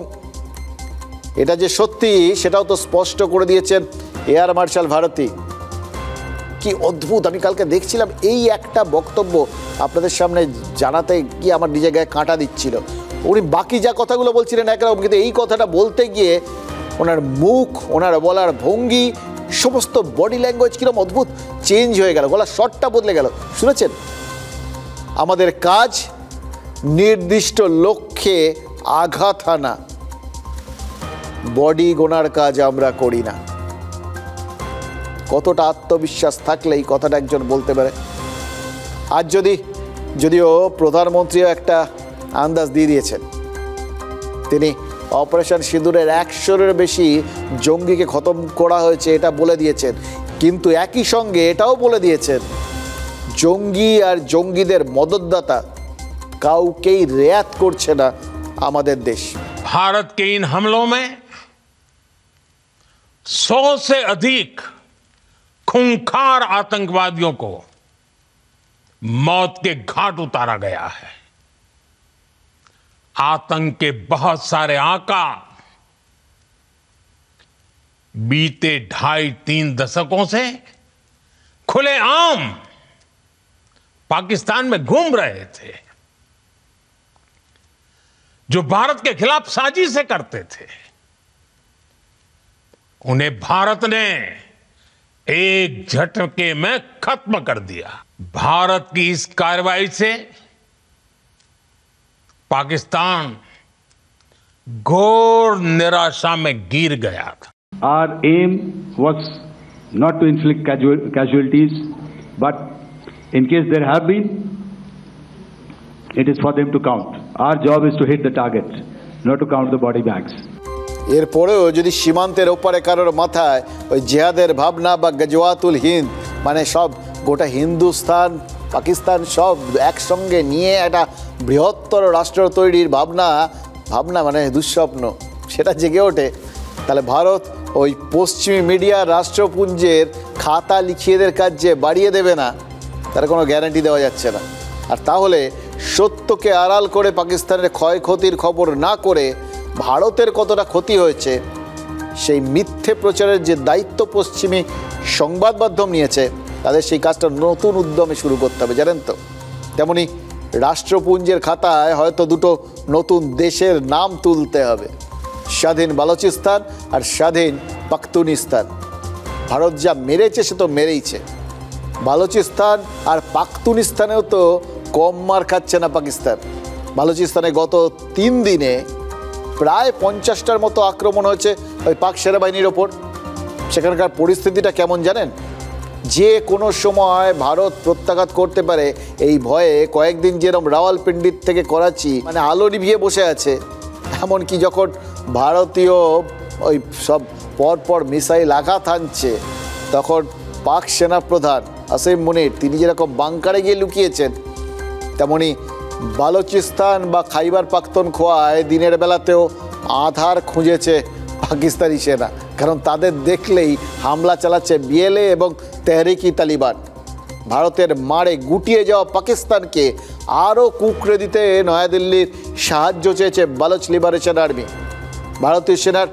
Speaker 5: এটা যে সত্যি সেটাও তো স্পষ্ট করে দিয়েছেন এয়ার মার্শাল ভারতী। কি অদ্ভুত! আমি কালকে দেখছিলাম এই একটা বক্তব্য আপনাদের সামনে জানাতে গিয়ে আমার নিজের গায়ে কাঁটা দিচ্ছিল। উনি বাকি যা কথাগুলো বলছিলেন একরকম, কিন্তু এই কথাটা বলতে গিয়ে ওনার মুখ, ওনার বলার ভঙ্গি, সমস্ত বডি ল্যাঙ্গুয়েজ কিরকম অদ্ভুত চেঞ্জ হয়ে গেল, গলার শটটা বদলে গেল। শুনেছেন? আমাদের কাজ নির্দিষ্ট লক্ষ্যে আঘাত হানা, বডি গোনার কাজ আমরা করি না। কতটা আত্মবিশ্বাস থাকলে এই কথাটা একজন বলতে পারে? আজ যদিও প্রধানমন্ত্রীও একটা আন্দাজ দিয়ে দিয়েছেন, তিনি অপারেশন সিঁদুরের 100-এর বেশি জঙ্গিকে খতম করা হয়েছে এটা বলে দিয়েছেন, কিন্তু একই সঙ্গে এটাও বলে দিয়েছেন জঙ্গি আর জঙ্গিদের মদতদাতা কাউকেই রেয়াত করছে না আমাদের দেশ।
Speaker 6: भारत के इन हमलों में 100 से अधिक खूंखार आतंकवादियों को मौत के घाट उतारा गया है। आतंक के बहुत सारे आका बीते 2.5-3 दशकों से खुलेआम पाकिस्तान में घूम रहे थे, जो भारत के खिलाफ साजिशें करते थे। उन्हें भारत ने एक झटके में खत्म कर दिया। भारत की इस कार्रवाई से पाकिस्तान घोर निराशा में गिर गया था।
Speaker 7: Our aim was not to inflict casualties, but in case there have been, it is for them to count. Our job is to hit the target, not to count the body bags.
Speaker 5: এরপরেও যদি সীমান্তের ওপারে কারোর মাথায় ওই জিহাদের ভাবনা বা গজওয়াতুল হিন্দ, মানে সব গোটা হিন্দুস্তান পাকিস্তান সব একসঙ্গে নিয়ে একটা বৃহত্তর রাষ্ট্র তৈরির ভাবনা মানে দুঃস্বপ্ন, সেটা জেগে ওঠে, তাহলে ভারত ওই পশ্চিমী মিডিয়া রাষ্ট্রপুঞ্জের খাতা লিখিয়েদের কাজ যে বাড়িয়ে দেবে না, তার কোনো গ্যারান্টি দেওয়া যাচ্ছে না। আর তাহলে সত্যকে আড়াল করে পাকিস্তানের ক্ষয়ক্ষতির খবর না করে ভারতের কতটা ক্ষতি হয়েছে সেই মিথ্যে প্রচারের যে দায়িত্ব পশ্চিমী সংবাদ মাধ্যম নিয়েছে, তাদের সেই কাজটা নতুন উদ্যমে শুরু করতে হবে, জানেন তো? তেমনি রাষ্ট্রপুঞ্জের খাতায় হয়তো দুটো নতুন দেশের নাম তুলতে হবে, স্বাধীন বালুচিস্তান আর স্বাধীন পাখতুনিস্তান। ভারত যা মেরেছে সে তো মেরেইছে, বালুচিস্তান আর পাখতুনিস্তানেও তো কম মার খাচ্ছে না পাকিস্তান। বালুচিস্তানে গত 3 দিনে প্রায় 50টার মতো আক্রমণ হয়েছে ওই পাক সেনাবাহিনীর ওপর। সেখানকার পরিস্থিতিটা কেমন জানেন? যে কোনো সময় ভারত প্রত্যাঘাত করতে পারে এই ভয়ে কয়েকদিন যেরকম রাওয়ালপিন্ডির থেকে করাচি মানে আলো নিভিয়ে বসে আছে, এমনকি যখন ভারতীয় ওই সব পরপর মিসাইল আঘাত হানছে, তখন পাক সেনাপ্রধান আসিম মুনির তিনি যেরকম বাংকারে গিয়ে লুকিয়েছেন, তেমনি বালুচিস্তান বা খাইবার পাখতুনখোয়ায় দিনের বেলাতেও আধার খুঁজেছে পাকিস্তানি সেনা, কারণ তাদের দেখলেই হামলা চালাচ্ছে বিএলএ এবং তেহরিকি তালিবান। ভারতের মারে গুটিয়ে যাওয়া পাকিস্তানকে আরও কুঁকড়ে দিতে নয়াদিল্লির সাহায্য চেয়েছে বালোচ লিবারেশন আর্মি। ভারতীয় সেনার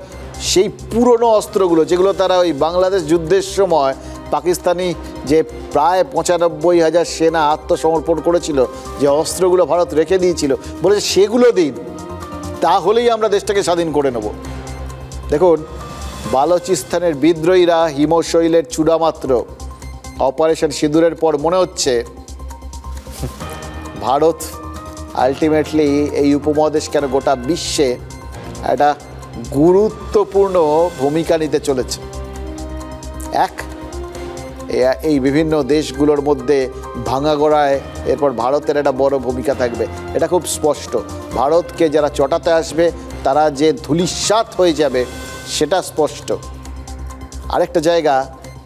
Speaker 5: সেই পুরনো অস্ত্রগুলো, যেগুলো তারা ওই বাংলাদেশ যুদ্ধের সময় পাকিস্তানি যে প্রায় ৯৫,০০০ সেনা আত্মসমর্পণ করেছিল, যে অস্ত্রগুলো ভারত রেখে দিয়েছিল, বলেছে সেগুলো দিন, তাহলেই আমরা দেশটাকে স্বাধীন করে নেব। দেখুন, বালোচিস্তানের বিদ্রোহীরা হিমশৈলের চূড়ামাত্র। অপারেশন সিঁদুরের পর মনে হচ্ছে ভারত আলটিমেটলি এই উপমহাদেশ কেন গোটা বিশ্বে একটা গুরুত্বপূর্ণ ভূমিকা নিতে চলেছে। এই বিভিন্ন দেশগুলোর মধ্যে ভাঙাগড়ায় এরপর ভারতের একটা বড় ভূমিকা থাকবে, এটা খুব স্পষ্ট। ভারতকে যারা চটাতে আসবে তারা যে ধূলিসাৎ হয়ে যাবে সেটা স্পষ্ট। আরেকটা জায়গা,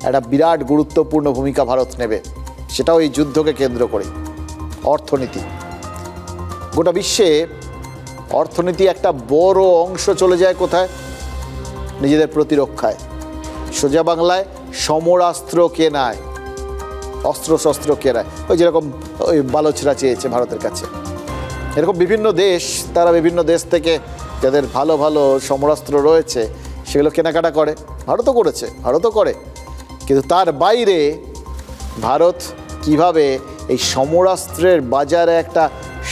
Speaker 5: একটা বিরাট গুরুত্বপূর্ণ ভূমিকা ভারত নেবে, সেটাও এই যুদ্ধকে কেন্দ্র করে অর্থনীতি। গোটা বিশ্বে অর্থনীতি একটা বড় অংশ চলে যায় কোথায়? নিজেদের প্রতিরক্ষায়। সোজা বাংলায় সমরাস্ত্র কেনায়, অস্ত্রশস্ত্র কেনায়। ওই যেরকম ওই বালোচরা চেয়েছে ভারতের কাছে, এরকম বিভিন্ন দেশ, তারা বিভিন্ন দেশ থেকে যাদের ভালো ভালো সমরাস্ত্র রয়েছে সেগুলো কেনাকাটা করে। ভারতও করেছে, ভারতও করে। কিন্তু তার বাইরে ভারত কিভাবে এই সমরাস্ত্রের বাজারে একটা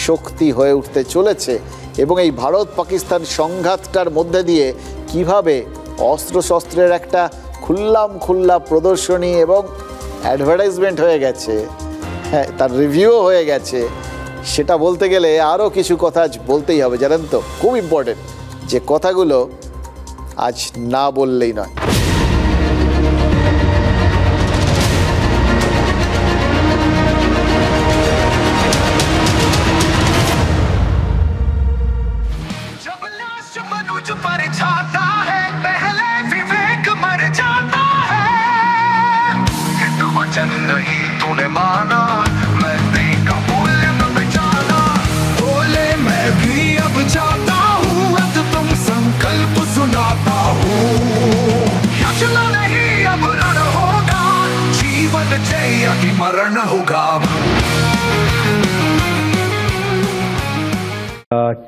Speaker 5: শক্তি হয়ে উঠতে চলেছে এবং এই ভারত পাকিস্তান সংঘাতটার মধ্যে দিয়ে কিভাবে অস্ত্রশস্ত্রের একটা খোলা প্রদর্শনী এবং অ্যাডভার্টাইজমেন্ট হয়ে গেছে, হ্যাঁ, তার রিভিউ হয়ে গেছে, সেটা বলতে গেলে আরও কিছু কথা আজ বলতেই হবে। জানেন তো, খুব ইম্পর্টেন্ট, যে কথাগুলো আজ না বললেই নয়।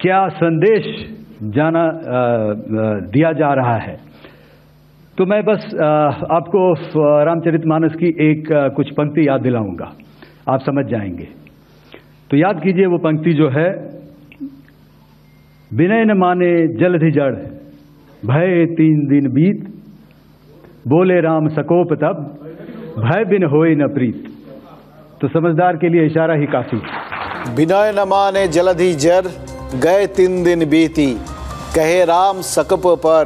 Speaker 3: क्या संदेश दिया जा रहा है? तो मैं बस आपको रामचरितमानस की कुछ पंक्ति याद दिलाऊंगा, आप समझ जाएंगे। तो याद कीजिए वो पंक्ति जो है, विनय न माने जलधि जड़, भय 3 दिन बीत, बोले राम सकोप तब, भय बिन होए न प्रीत। तो समझदार के लिए इशारा ही काफी।
Speaker 5: विनय न माने जलधि जड़, गए 3 दिन बीती, कहे राम सकप पर,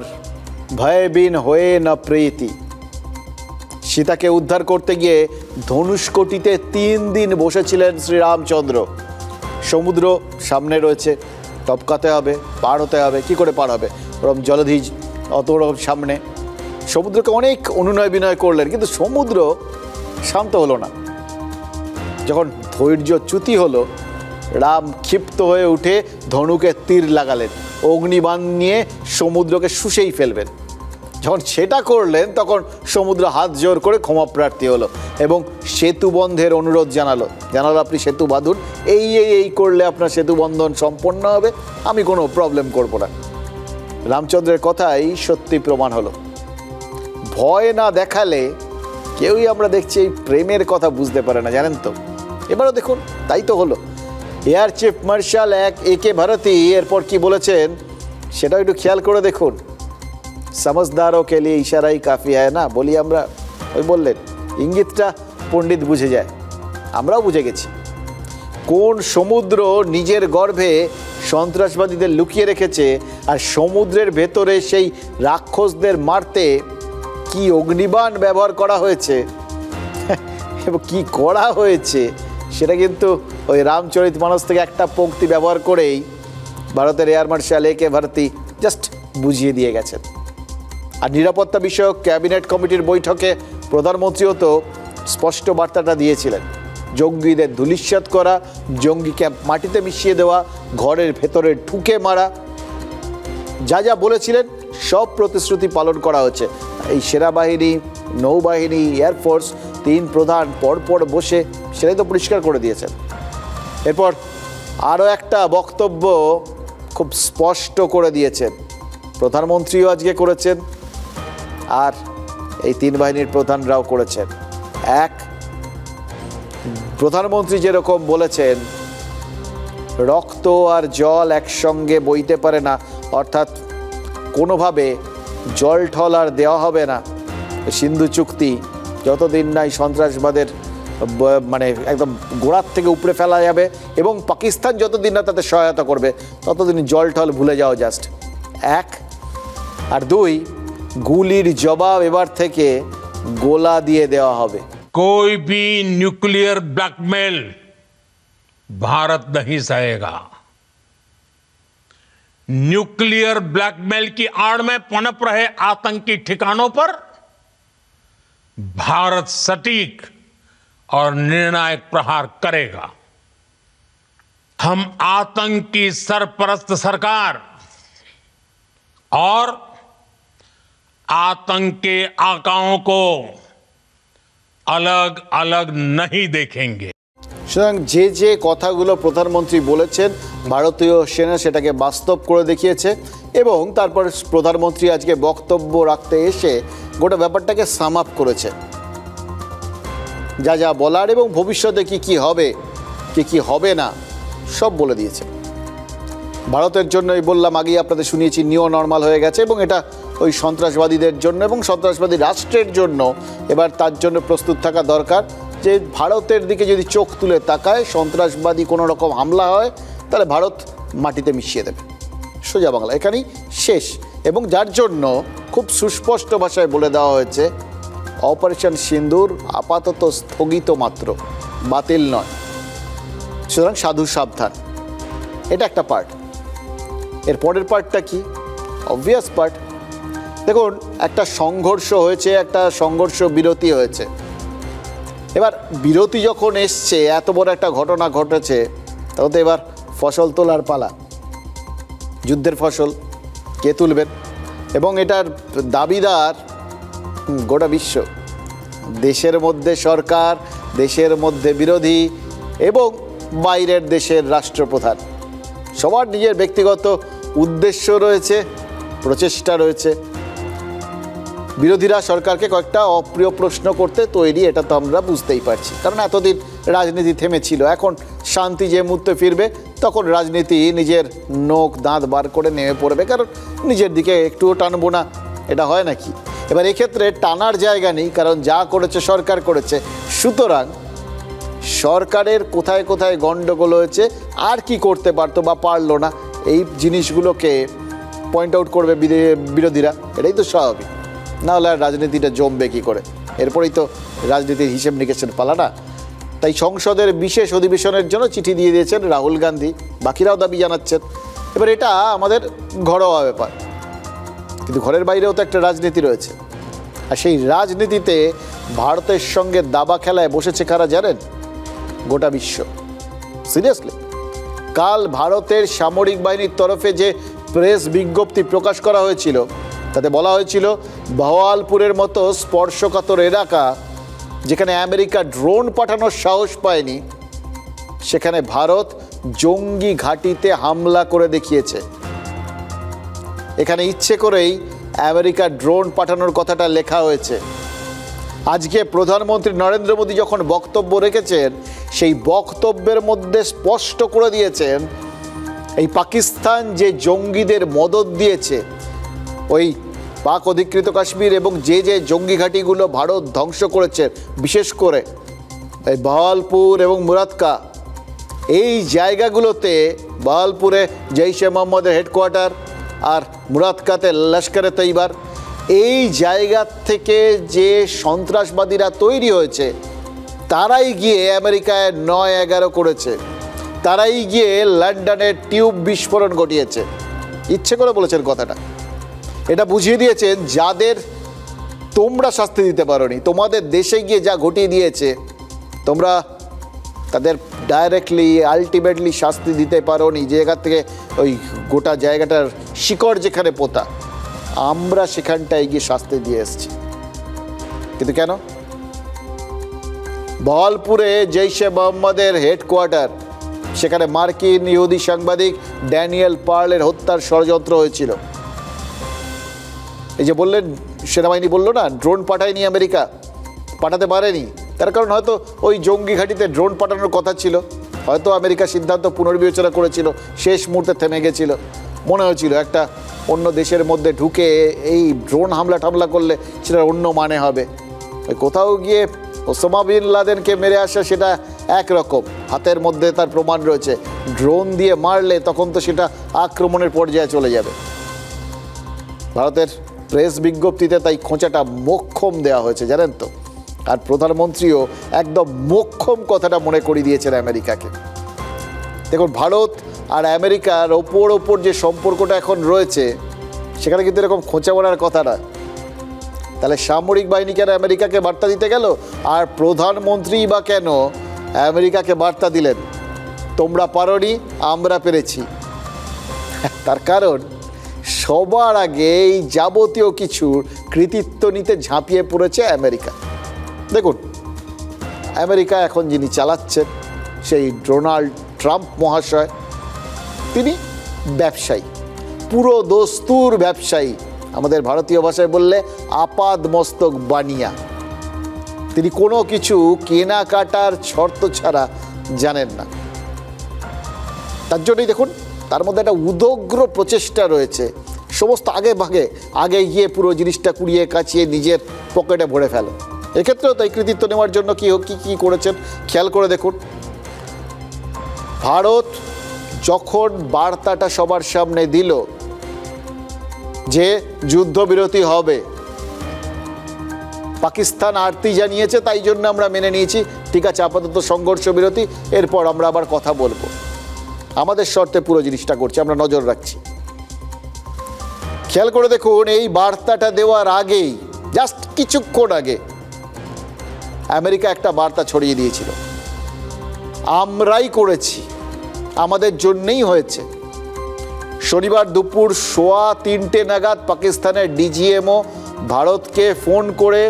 Speaker 5: ভয় বিন হয়ে না প্রীতি। সীতাকে উদ্ধার করতে গিয়ে ধনুষ্কটিতে 3 দিন বসেছিলেন শ্রীরামচন্দ্র। সমুদ্র সামনে রয়েছে, টপকাতে হবে, পার হতে হবে। কি করে পার হবে? ওরকম জলধি অত রকম সামনে। সমুদ্রকে অনেক অনুনয় বিনয় করলেন, কিন্তু সমুদ্র শান্ত হলো না। যখন ধৈর্যচ্যুতি হলো, রাম ক্ষিপ্ত হয়ে উঠে ধনুকে তীর লাগালেন, অগ্নিবাণ নিয়ে সমুদ্রকে শুষেই ফেলবেন। যখন সেটা করলেন তখন সমুদ্র হাত জোর করে ক্ষমা প্রার্থী হলো এবং সেতু বন্ধের অনুরোধ জানালো আপনি সেতু বাঁধুন, এই করলে আপনার সেতু বন্ধন সম্পন্ন হবে, আমি কোনো প্রবলেম করব না। রামচন্দ্রের কথাই সত্যি প্রমাণ হলো। ভয় না দেখালে কেউই, আমরা দেখছি, এই প্রেমের কথা বুঝতে পারে না, জানেন তো। এবারও দেখুন, তাই তো হলো। এয়ার চিফ মার্শাল একে ভারতী এরপর কি বলেছেন সেটাও একটু খেয়াল করে দেখুন। समझदारों के लिए इशारा ही काफ़ी है ना, বলি আমরা। ওই বললেন, ইঙ্গিতটা পণ্ডিত বুঝে যায়, আমরাও বুঝে গেছি। কোন সমুদ্র নিজের গর্ভে সন্ত্রাসবাদীদের লুকিয়ে রেখেছে, আর সমুদ্রের ভেতরে সেই রাক্ষসদের মারতে কি অগ্নিবাণ ব্যবহার করা হয়েছে এবং কি করা হয়েছে, সেটা কিন্তু ওই রামচরিতমানস থেকে একটা পংক্তি ব্যবহার করেই ভারতের এয়ার মার্শাল একে ভারতী জাস্ট বুঝিয়ে দিয়ে গেছেন। আর নিরাপত্তা বিষয়ক ক্যাবিনেট কমিটির বৈঠকে প্রধানমন্ত্রীও তো স্পষ্ট বার্তাটা দিয়েছিলেন। জঙ্গিদের ধূলিসাৎ করা, জঙ্গি ক্যাম্প মাটিতে মিশিয়ে দেওয়া, ঘরের ভেতরে ঢুকে মারা, যা যা বলেছিলেন সব প্রতিশ্রুতি পালন করা হচ্ছে। এই সেনাবাহিনী, নৌবাহিনী, এয়ারফোর্স তিন প্রধান পরপর বসে সেটাই তো পরিষ্কার করে দিয়েছেন। এরপর আরও একটা বক্তব্য খুব স্পষ্ট করে দিয়েছেন, প্রধানমন্ত্রীও আজকে করেছেন আর এই তিন বাহিনীর প্রধানরাও করেছেন। এক, প্রধানমন্ত্রী যেরকম বলেছেন রক্ত আর জল একসঙ্গে বইতে পারে না, অর্থাৎ কোনোভাবে জল ঠল আর দেওয়া হবে না, সিন্ধু চুক্তি যতদিন নাই সন্ত্রাসবাদের মানে একদম গোড়ার থেকে উপড়ে ফেলা যাবে এবং পাকিস্তান যতদিন না তাতে সহায়তা করবে ততদিন জল ঠল ভুলে যাও জাস্ট। এক, আর দুই, গুলির জবাব এবার থেকে গোলা দিয়ে দেওয়া হবে।
Speaker 6: कोई भी न्यूक्लियर ब्लैकमेल भारत नहीं सहेगा। न्यूक्लियर ब्लैकमेल की आड़ में पनप रहे आतंकी ठिकानों पर भारत सटीक और निर्णायक प्रहार करेगा। हम आतंक की सरपरस्त सरकार और आतंक के आकाओं को अलग अलग नहीं देखेंगे।
Speaker 5: সুতরাং যে যে কথাগুলো প্রধানমন্ত্রী বলেছেন ভারতীয় সেনা সেটাকে বাস্তব করে দেখিয়েছে এবং তারপর প্রধানমন্ত্রী আজকে বক্তব্য রাখতে এসে গোটা ব্যাপারটাকে সাম আপ করেছে, যা যা বলার এবং ভবিষ্যতে কি কি হবে কি কি হবে না সব বলে দিয়েছে। ভারতের জন্য এই বললাম আগেই আপনাদের শুনিয়েছি নিও নর্মাল হয়ে গেছে এবং এটা ওই সন্ত্রাসবাদীদের জন্য এবং সন্ত্রাসবাদী রাষ্ট্রের জন্য এবার তার জন্য প্রস্তুত থাকা দরকার যে ভারতের দিকে যদি চোখ তুলে তাকায় সন্ত্রাসবাদী কোনো রকম হামলা হয় তাহলে ভারত মাটিতে মিশিয়ে দেবে, সোজা বাংলা এখানেই শেষ। এবং যার জন্য খুব সুস্পষ্ট ভাষায় বলে দেওয়া হয়েছে অপারেশন সিন্দুর আপাতত স্থগিত মাত্র, বাতিল নয়। সুতরাং সাধু সাবধান, এটা একটা পার্ট। এর পরের পার্টটা কি? Obvious part. দেখুন, একটা সংঘর্ষ হয়েছে, একটা সংঘর্ষ বিরতি হয়েছে। এবার বিরতি যখন এসছে, এত বড় একটা ঘটনা ঘটেছে, তখন তো এবার ফসল তোলার পালা। যুদ্ধের ফসল কে তুলবেন? এবং এটার দাবিদার গোটা বিশ্ব, দেশের মধ্যে সরকার, দেশের মধ্যে বিরোধী এবং বাইরের দেশের রাষ্ট্রপ্রধান, সবার নিজের ব্যক্তিগত উদ্দেশ্য রয়েছে, প্রচেষ্টা রয়েছে। বিরোধীরা সরকারকে কয়েকটা অপ্রিয় প্রশ্ন করতে তৈরি, এটা তো আমরা বুঝতেই পারছি, কারণ এতদিন রাজনীতি থেমেছিল। এখন শান্তি যে মুহূর্তে ফিরবে তখন রাজনীতি নিজের নখ দাঁত বার করে নেমে পড়বে, কারণ নিজের দিকে একটুও টানবো না, এটা হয় নাকি? এবার এক্ষেত্রে টানার জায়গা নেই, কারণ যা করেছে সরকার করেছে। সুতরাং সরকারের কোথায় কোথায় গণ্ডগোল হয়েছে, আর কি করতে পারতো বা পারলো না, এই জিনিসগুলোকে পয়েন্ট আউট করবে বিরোধীরা। এটাই তো স্বাভাবিক, না হলে আর রাজনীতিটা জমবে কী করে? এরপরেই তো রাজনীতির হিসেব নিকেশের পালা না। তাই সংসদের বিশেষ অধিবেশনের জন্য চিঠি দিয়ে দিয়েছেন রাহুল গান্ধী, বাকিরাও দাবি জানাচ্ছেন। এবার এটা আমাদের ঘরোয়া ব্যাপার, কিন্তু ঘরের বাইরেও তো একটা রাজনীতি রয়েছে। আর সেই রাজনীতিতে ভারতের সঙ্গে দাবা খেলায় বসেছে কারা জানেন? গোটা বিশ্ব। সিরিয়াসলি, কাল ভারতের সামরিক বাহিনীর তরফে যে প্রেস বিজ্ঞপ্তি প্রকাশ করা হয়েছিল তাতে বলা হয়েছিল বহওয়ালপুরের মতো স্পর্শকাতর এলাকা যেখানে আমেরিকা ড্রোন পাঠানোর সাহস পায়নি, সেখানে ভারত জঙ্গি ঘাঁটিতে হামলা করে দেখিয়েছে। এখানে ইচ্ছে করেই আমেরিকা ড্রোন পাঠানোর কথাটা লেখা হয়েছে। আজকে প্রধানমন্ত্রী নরেন্দ্র মোদী যখন বক্তব্য রেখেছেন, সেই বক্তব্যের মধ্যে স্পষ্ট করে দিয়েছেন এই পাকিস্তান যে জঙ্গিদের মদদ দিয়েছে ওই পাক অধিকৃত কাশ্মীর এবং যে যে জঙ্গি ঘাঁটিগুলো ভারত ধ্বংস করেছে, বিশেষ করে এই বহওয়ালপুর এবং মুরাদকা, এই জায়গাগুলোতে বহওয়ালপুরে জৈশে মোহাম্মদের হেডকোয়ার্টার আর মুরাদকাতে লস্করে তৈবার, এই জায়গা থেকে যে সন্ত্রাসবাদীরা তৈরি হয়েছে তারাই গিয়ে আমেরিকায় 9/11 করেছে, তারাই গিয়ে লন্ডনের টিউব বিস্ফোরণ ঘটিয়েছে। ইচ্ছে করে বলেছেন কথাটা। এটা বুঝিয়ে দিয়েছেন যাদের তোমরা শাস্তি দিতে পারোনি, তোমাদের দেশে গিয়ে যা ঘটিয়ে দিয়েছে তোমরা তাদের ডাইরেক্টলি আলটিমেটলি শাস্তি দিতে পারোনি, যে জায়গা থেকে ওই গোটা জায়গাটার শিকড় যেখানে পোতা, আমরা সেখানটায় গিয়ে শাস্তি দিয়ে এসেছি। কিন্তু কেন? বহলপুরে জৈশে মোহাম্মদের হেডকোয়ার্টার, সেখানে মার্কিন ইহুদি সাংবাদিক ড্যানিয়েল পার্লের হত্যার ষড়যন্ত্র হয়েছিল। এই যে বললেন, সেনাবাহিনী বলল না ড্রোন পাঠায়নি আমেরিকা, পাঠাতে পারেনি, তার কারণ হয়তো ওই জঙ্গি ঘাঁটিতে ড্রোন পাঠানোর কথা ছিল, হয়তো আমেরিকা সিদ্ধান্ত পুনর্বিবেচনা করেছিল, শেষ মুহূর্তে থেমে গেছিল। মনে হয়েছিল একটা অন্য দেশের মধ্যে ঢুকে এই ড্রোন হামলা করলে সেটা অন্য মানে হবে। ওই কোথাও গিয়ে ওসামা বিন লাদেনকে মেরে আসা সেটা একরকম, হাতের মধ্যে তার প্রমাণ রয়েছে, ড্রোন দিয়ে মারলে তখন তো সেটা আক্রমণের পর্যায়ে চলে যাবে। ভারতের প্রেস বিজ্ঞপ্তিতে তাই খোঁচাটা মোক্ষম দেওয়া হয়েছে, জানেন তো। আর প্রধানমন্ত্রীও একদম মোক্ষম কথাটা মনে করিয়ে দিয়েছেন আমেরিকাকে। দেখুন, ভারত আর আমেরিকার ওপর যে সম্পর্কটা এখন রয়েছে, সেখানে কিন্তু এরকম খোঁচা মারার কথা না। তাহলে সামরিক বাহিনী কেন আমেরিকাকে বার্তা দিতে গেল, আর প্রধানমন্ত্রী বা কেন আমেরিকাকে বার্তা দিলেন তোমরা পারোনি, আমরা পেরেছি? তার কারণ সবার আগে এই যাবতীয় কিছুর কৃতিত্ব নিতে ঝাঁপিয়ে পড়েছে আমেরিকা। দেখুন, আমেরিকা এখন যিনি চালাচ্ছেন সেই ডোনাল্ড ট্রাম্প মহাশয়, তিনি ব্যবসায়ী, পুরো দস্তুর ব্যবসায়ী, আমাদের ভারতীয় ভাষায় বললে আপাদ মস্তক বানিয়া। তিনি কোনো কিছু কেনাকাটার শর্ত ছাড়া জানেন না। তার জন্যই দেখুন, তার মধ্যে একটা উদগ্র প্রচেষ্টা রয়েছে সমস্ত আগে গিয়ে পুরো জিনিসটা কুড়িয়ে কাচিয়ে নিজের পকেটে ভরে ফেলে। এক্ষেত্রেও তাই কৃতিত্ব নেওয়ার জন্য কি করেছেন খেয়াল করে দেখুন। ভারত যখন বার্তাটা সবার সামনে দিল যে যুদ্ধবিরতি হবে, পাকিস্তান আরতি জানিয়েছে, তাই জন্য আমরা মেনে নিয়েছি, ঠিক আছে আপাতত সংঘর্ষ বিরতি, এরপর আমরা আবার কথা বলবো, আমাদের শর্তে পুরো জিনিসটা করছে, আমরা নজর রাখছি। খেয়াল করে দেখুন, এই বার্তাটা দেওয়ার আগেই, জাস্ট কিছুক্ষণ আগে আমেরিকা একটা বার্তা ছড়িয়ে দিয়েছিল, আমরাই করেছি, আমাদের জন্যই হয়েছে। শনিবার দুপুর 3:15 নাগাদ পাকিস্তানের ডিজিএমও ভারতকে ফোন করে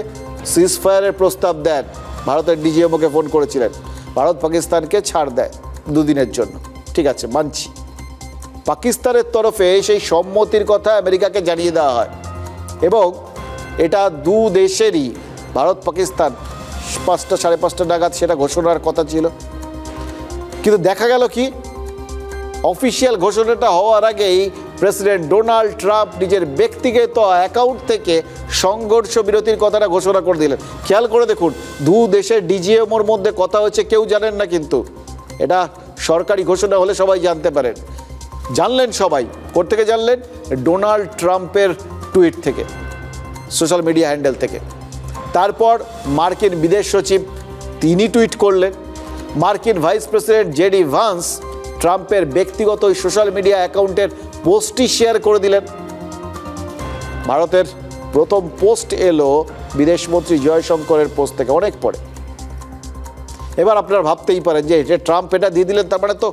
Speaker 5: সিজফায়ারের প্রস্তাব দেন। ভারতের ডিজিএমওকে ফোন করেছিলেন, ভারত পাকিস্তানকে ছাড় দেয় 2 দিনের জন্য, ঠিক আছে মানছি। পাকিস্তানের তরফে সেই সম্মতির কথা আমেরিকাকে জানিয়ে দেওয়া হয় এবং এটা 2 দেশেরই, ভারত পাকিস্তান 5টা 5:30 নাগাদ সেটা ঘোষণার কথা ছিল। কিন্তু দেখা গেল কি, অফিসিয়াল ঘোষণাটা হওয়ার আগেই প্রেসিডেন্ট ডোনাল্ড ট্রাম্প নিজের ব্যক্তিগত অ্যাকাউন্ট থেকে সংঘর্ষ বিরতির কথাটা ঘোষণা করে দিলেন। খেয়াল করে দেখুন, 2 দেশের ডিজিএমওর মধ্যে কথা হচ্ছে, কেউ জানেন না, কিন্তু এটা সরকারি ঘোষণা হলে সবাই জানতে পারেন। জানলেন সবাই, কোথা থেকে জানলেন? ডোনাল্ড ট্রাম্পের টুইট থেকে, সোশ্যাল মিডিয়া হ্যান্ডেল থেকে। তারপর মার্কিন বিদেশ সচিব তিনি টুইট করলেন, মার্কিন ভাইস প্রেসিডেন্ট জেডি ভান্স ট্রাম্পের ব্যক্তিগত সোশ্যাল মিডিয়া অ্যাকাউন্টের পোস্টটি শেয়ার করে দিলেন। ভারতের প্রথম পোস্ট এলো বিদেশমন্ত্রী জয়শঙ্করের পোস্ট থেকে অনেক পরে। এবার আপনারা ভাবতেই পারেন যে ট্রাম্প এটা দিয়ে দিলেন, তার মানে তো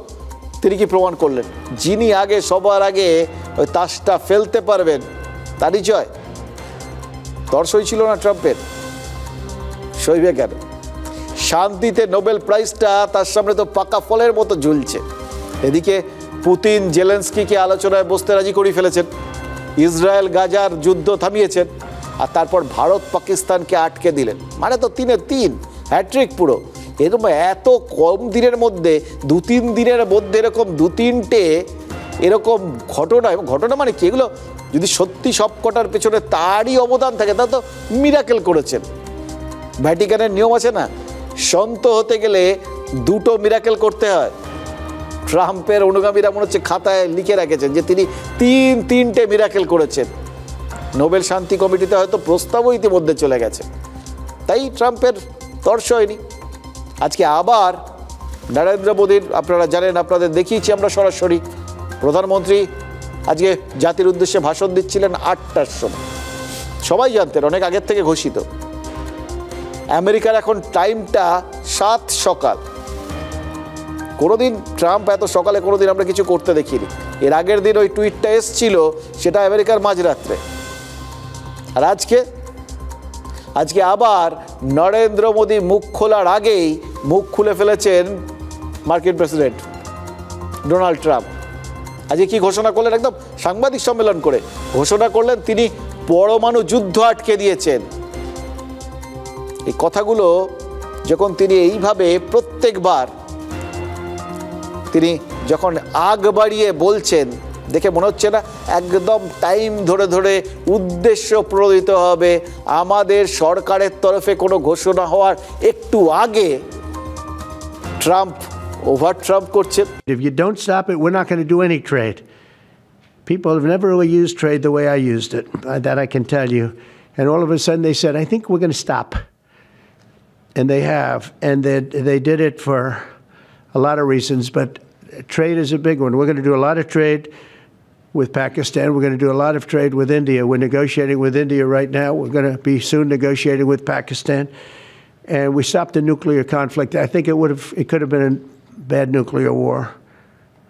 Speaker 5: তিনি কি প্রমাণ করলেন? যিনি আগে সবার আগে ওই তাসটা ফেলতে পারবেন তারই জয়। তর সইছিল না ট্রাম্পের, সইবে কেন? শান্তিতে নোবেল প্রাইজটা তার সামনে তো পাকা ফলের মতো ঝুলছে। এদিকে পুতিন জেলেন্সকিকে আলোচনায় বসতে রাজি করে ফেলেছেন, ইসরায়েল গাজার যুদ্ধ থামিয়েছেন, আর তারপর ভারত পাকিস্তানকে আটকে দিলেন। মানে তো 3-এ 3 হ্যাট্রিক পুরো। এরকম এত কম দিনের মধ্যে 2-3 দিনের মধ্যে এরকম 2-3টে এরকম ঘটনা মানে কি? এগুলো যদি সত্যি সবকটার পেছনে তারই অবদান থাকে, তা তো মিরাকেল করেছেন। ভ্যাটিকানের নিয়ম আছে না, সন্ত হতে গেলে 2টো মিরাকেল করতে হয়। ট্রাম্পের অনুগামীরা মনে হচ্ছে খাতায় লিখে রেখেছেন যে তিনি 3টে মিরাকেল করেছেন। নোবেল শান্তি কমিটিতে হয়তো প্রস্তাবও ইতিমধ্যে চলে গেছে, তাই ট্রাম্পের তর্স হয়নি। আজকে আবার নরেন্দ্র মোদীর, আপনারা জানেন, আপনাদের দেখিয়েছি আমরা সরাসরি, প্রধানমন্ত্রী আজকে জাতির উদ্দেশ্যে ভাষণ দিচ্ছিলেন 8টার সময়। সবাই জানতেন, অনেক আগের থেকে ঘোষিত। আমেরিকার এখন টাইমটা 7 সকাল। কোনোদিন ট্রাম্প এত সকালে কোনোদিন আমরা কিছু করতে দেখিনি। এর আগের দিন ওই টুইটটা এসছিল, সেটা আমেরিকার মাঝরাত্রে। আর আজকে আজকে আবার নরেন্দ্র মোদী মুখ খোলার আগেই মুখ খুলে ফেলেছেন মার্কিন প্রেসিডেন্ট ডোনাল্ড ট্রাম্প। আজকে কি ঘোষণা করলেন? একদম সাংবাদিক সম্মেলন করে ঘোষণা করলেন তিনি পরমাণু যুদ্ধ আটকে দিয়েছেন। এই কথাগুলো যখন তিনি এইভাবে প্রত্যেকবার তিনি যখন আগ বাড়িয়ে বলছেন, দেখে মনে হচ্ছে না একদম টাইম ধরে ধরে উদ্দেশ্য প্রণোদিত হবে আমাদের সরকারের তরফে কোনো ঘোষণা হওয়ার একটু আগে ট্রাম্প ওভার ট্রাম্প করছেন।
Speaker 9: If you don't stop it, we're not going to do any trade. People have never really used trade the way I used it. That I can tell you. And all of a sudden they said, I think we're going to stop. And they have. And they did it for a lot of reasons, but trade is a big one. We're going to do a lot of trade with Pakistan. We're going to do a lot of trade with India. We're negotiating with India right now. We're going to be soon negotiating with Pakistan. And we stopped the nuclear conflict. I think it could have been a bad nuclear war.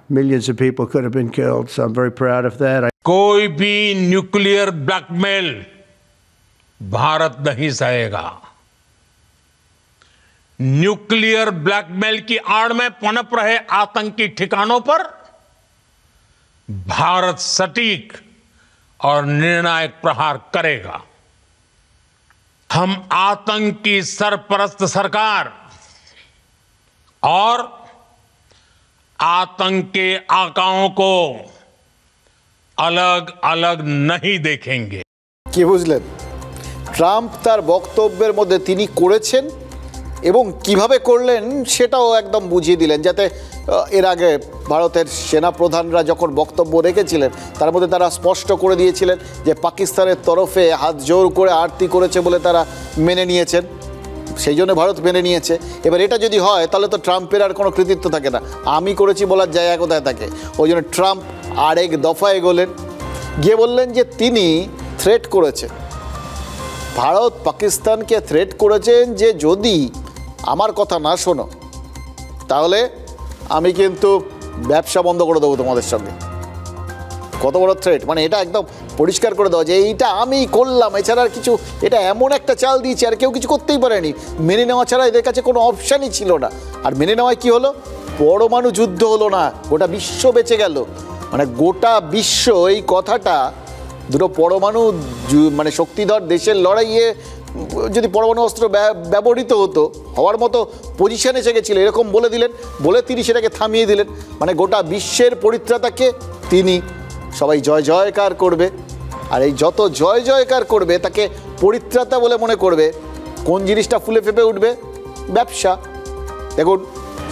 Speaker 9: Millions of people could have been killed, so I'm very proud of that.
Speaker 6: कोई भी nuclear blackmail Bharat नहीं सहेगा। Nuclear blackmail की आड़ में पनप रहे आतंकी ठिकानों पर भारत सटीक और निर्णायक प्रहार करेगा। हम आतंक की सरपरस्त सरकार और आतंक के आकाओं को अलग अलग नहीं देखेंगे।
Speaker 5: কি বুঝলেন? ট্রাম্প তার বক্তব্যের মধ্যে তিনি করেছেন এবং কিভাবে করলেন সেটাও একদম বুঝিয়ে দিলেন, যাতে এর আগে ভারতের সেনাপ্রধানরা যখন বক্তব্য রেখেছিলেন তার মধ্যে তারা স্পষ্ট করে দিয়েছিলেন যে পাকিস্তানের তরফে হাত জোর করে আরতি করেছে বলে তারা মেনে নিয়েছেন, সেই জন্য ভারত মেনে নিয়েছে। এবার এটা যদি হয় তাহলে তো ট্রাম্পের আর কোনো কৃতিত্ব থাকে না, আমি করেছি বলার জায়গা কোথায় থাকে। ওই জন্য ট্রাম্প আরেক দফায় এগোলেন, গিয়ে বললেন যে তিনি থ্রেট করেছে, ভারত পাকিস্তানকে থ্রেট করেছেন যে যদি আমার কথা না শোনো তাহলে আমি কিন্তু ব্যবসা বন্ধ করে দেবো তোমাদের সঙ্গে। কত বড় থ্রেট! মানে এটা একদম পরিষ্কার করে দেওয়া যে এইটা আমি করলাম, এছাড়া আর কিছু, এটা এমন একটা চাল দিয়েছে আর কেউ কিছু করতেই পারেনি। মেনে নেওয়া ছাড়া এদের কাছে কোনো অপশানই ছিল না। আর মেনে নেওয়ায় কি হলো? পরমাণু যুদ্ধ হলো না, গোটা বিশ্ব বেঁচে গেল। মানে গোটা বিশ্ব, এই কথাটা দুটো পরমাণু মানে শক্তিধর দেশের লড়াইয়ে যদি পরমাণু অস্ত্র ব্যবহৃত হতো হওয়ার মতো পজিশনে এসে গেছিল এরকম বলে দিলেন, বলে তিনি সেটাকে থামিয়ে দিলেন। মানে গোটা বিশ্বের পরিত্রাতাকে তিনি, সবাই জয় জয়কার করবে, আর এই যত জয় জয়কার করবে তাকে পরিত্রাতা বলে মনে করবে। কোন জিনিসটা ফুলে ফেপে উঠবে? ব্যবসা। দেখুন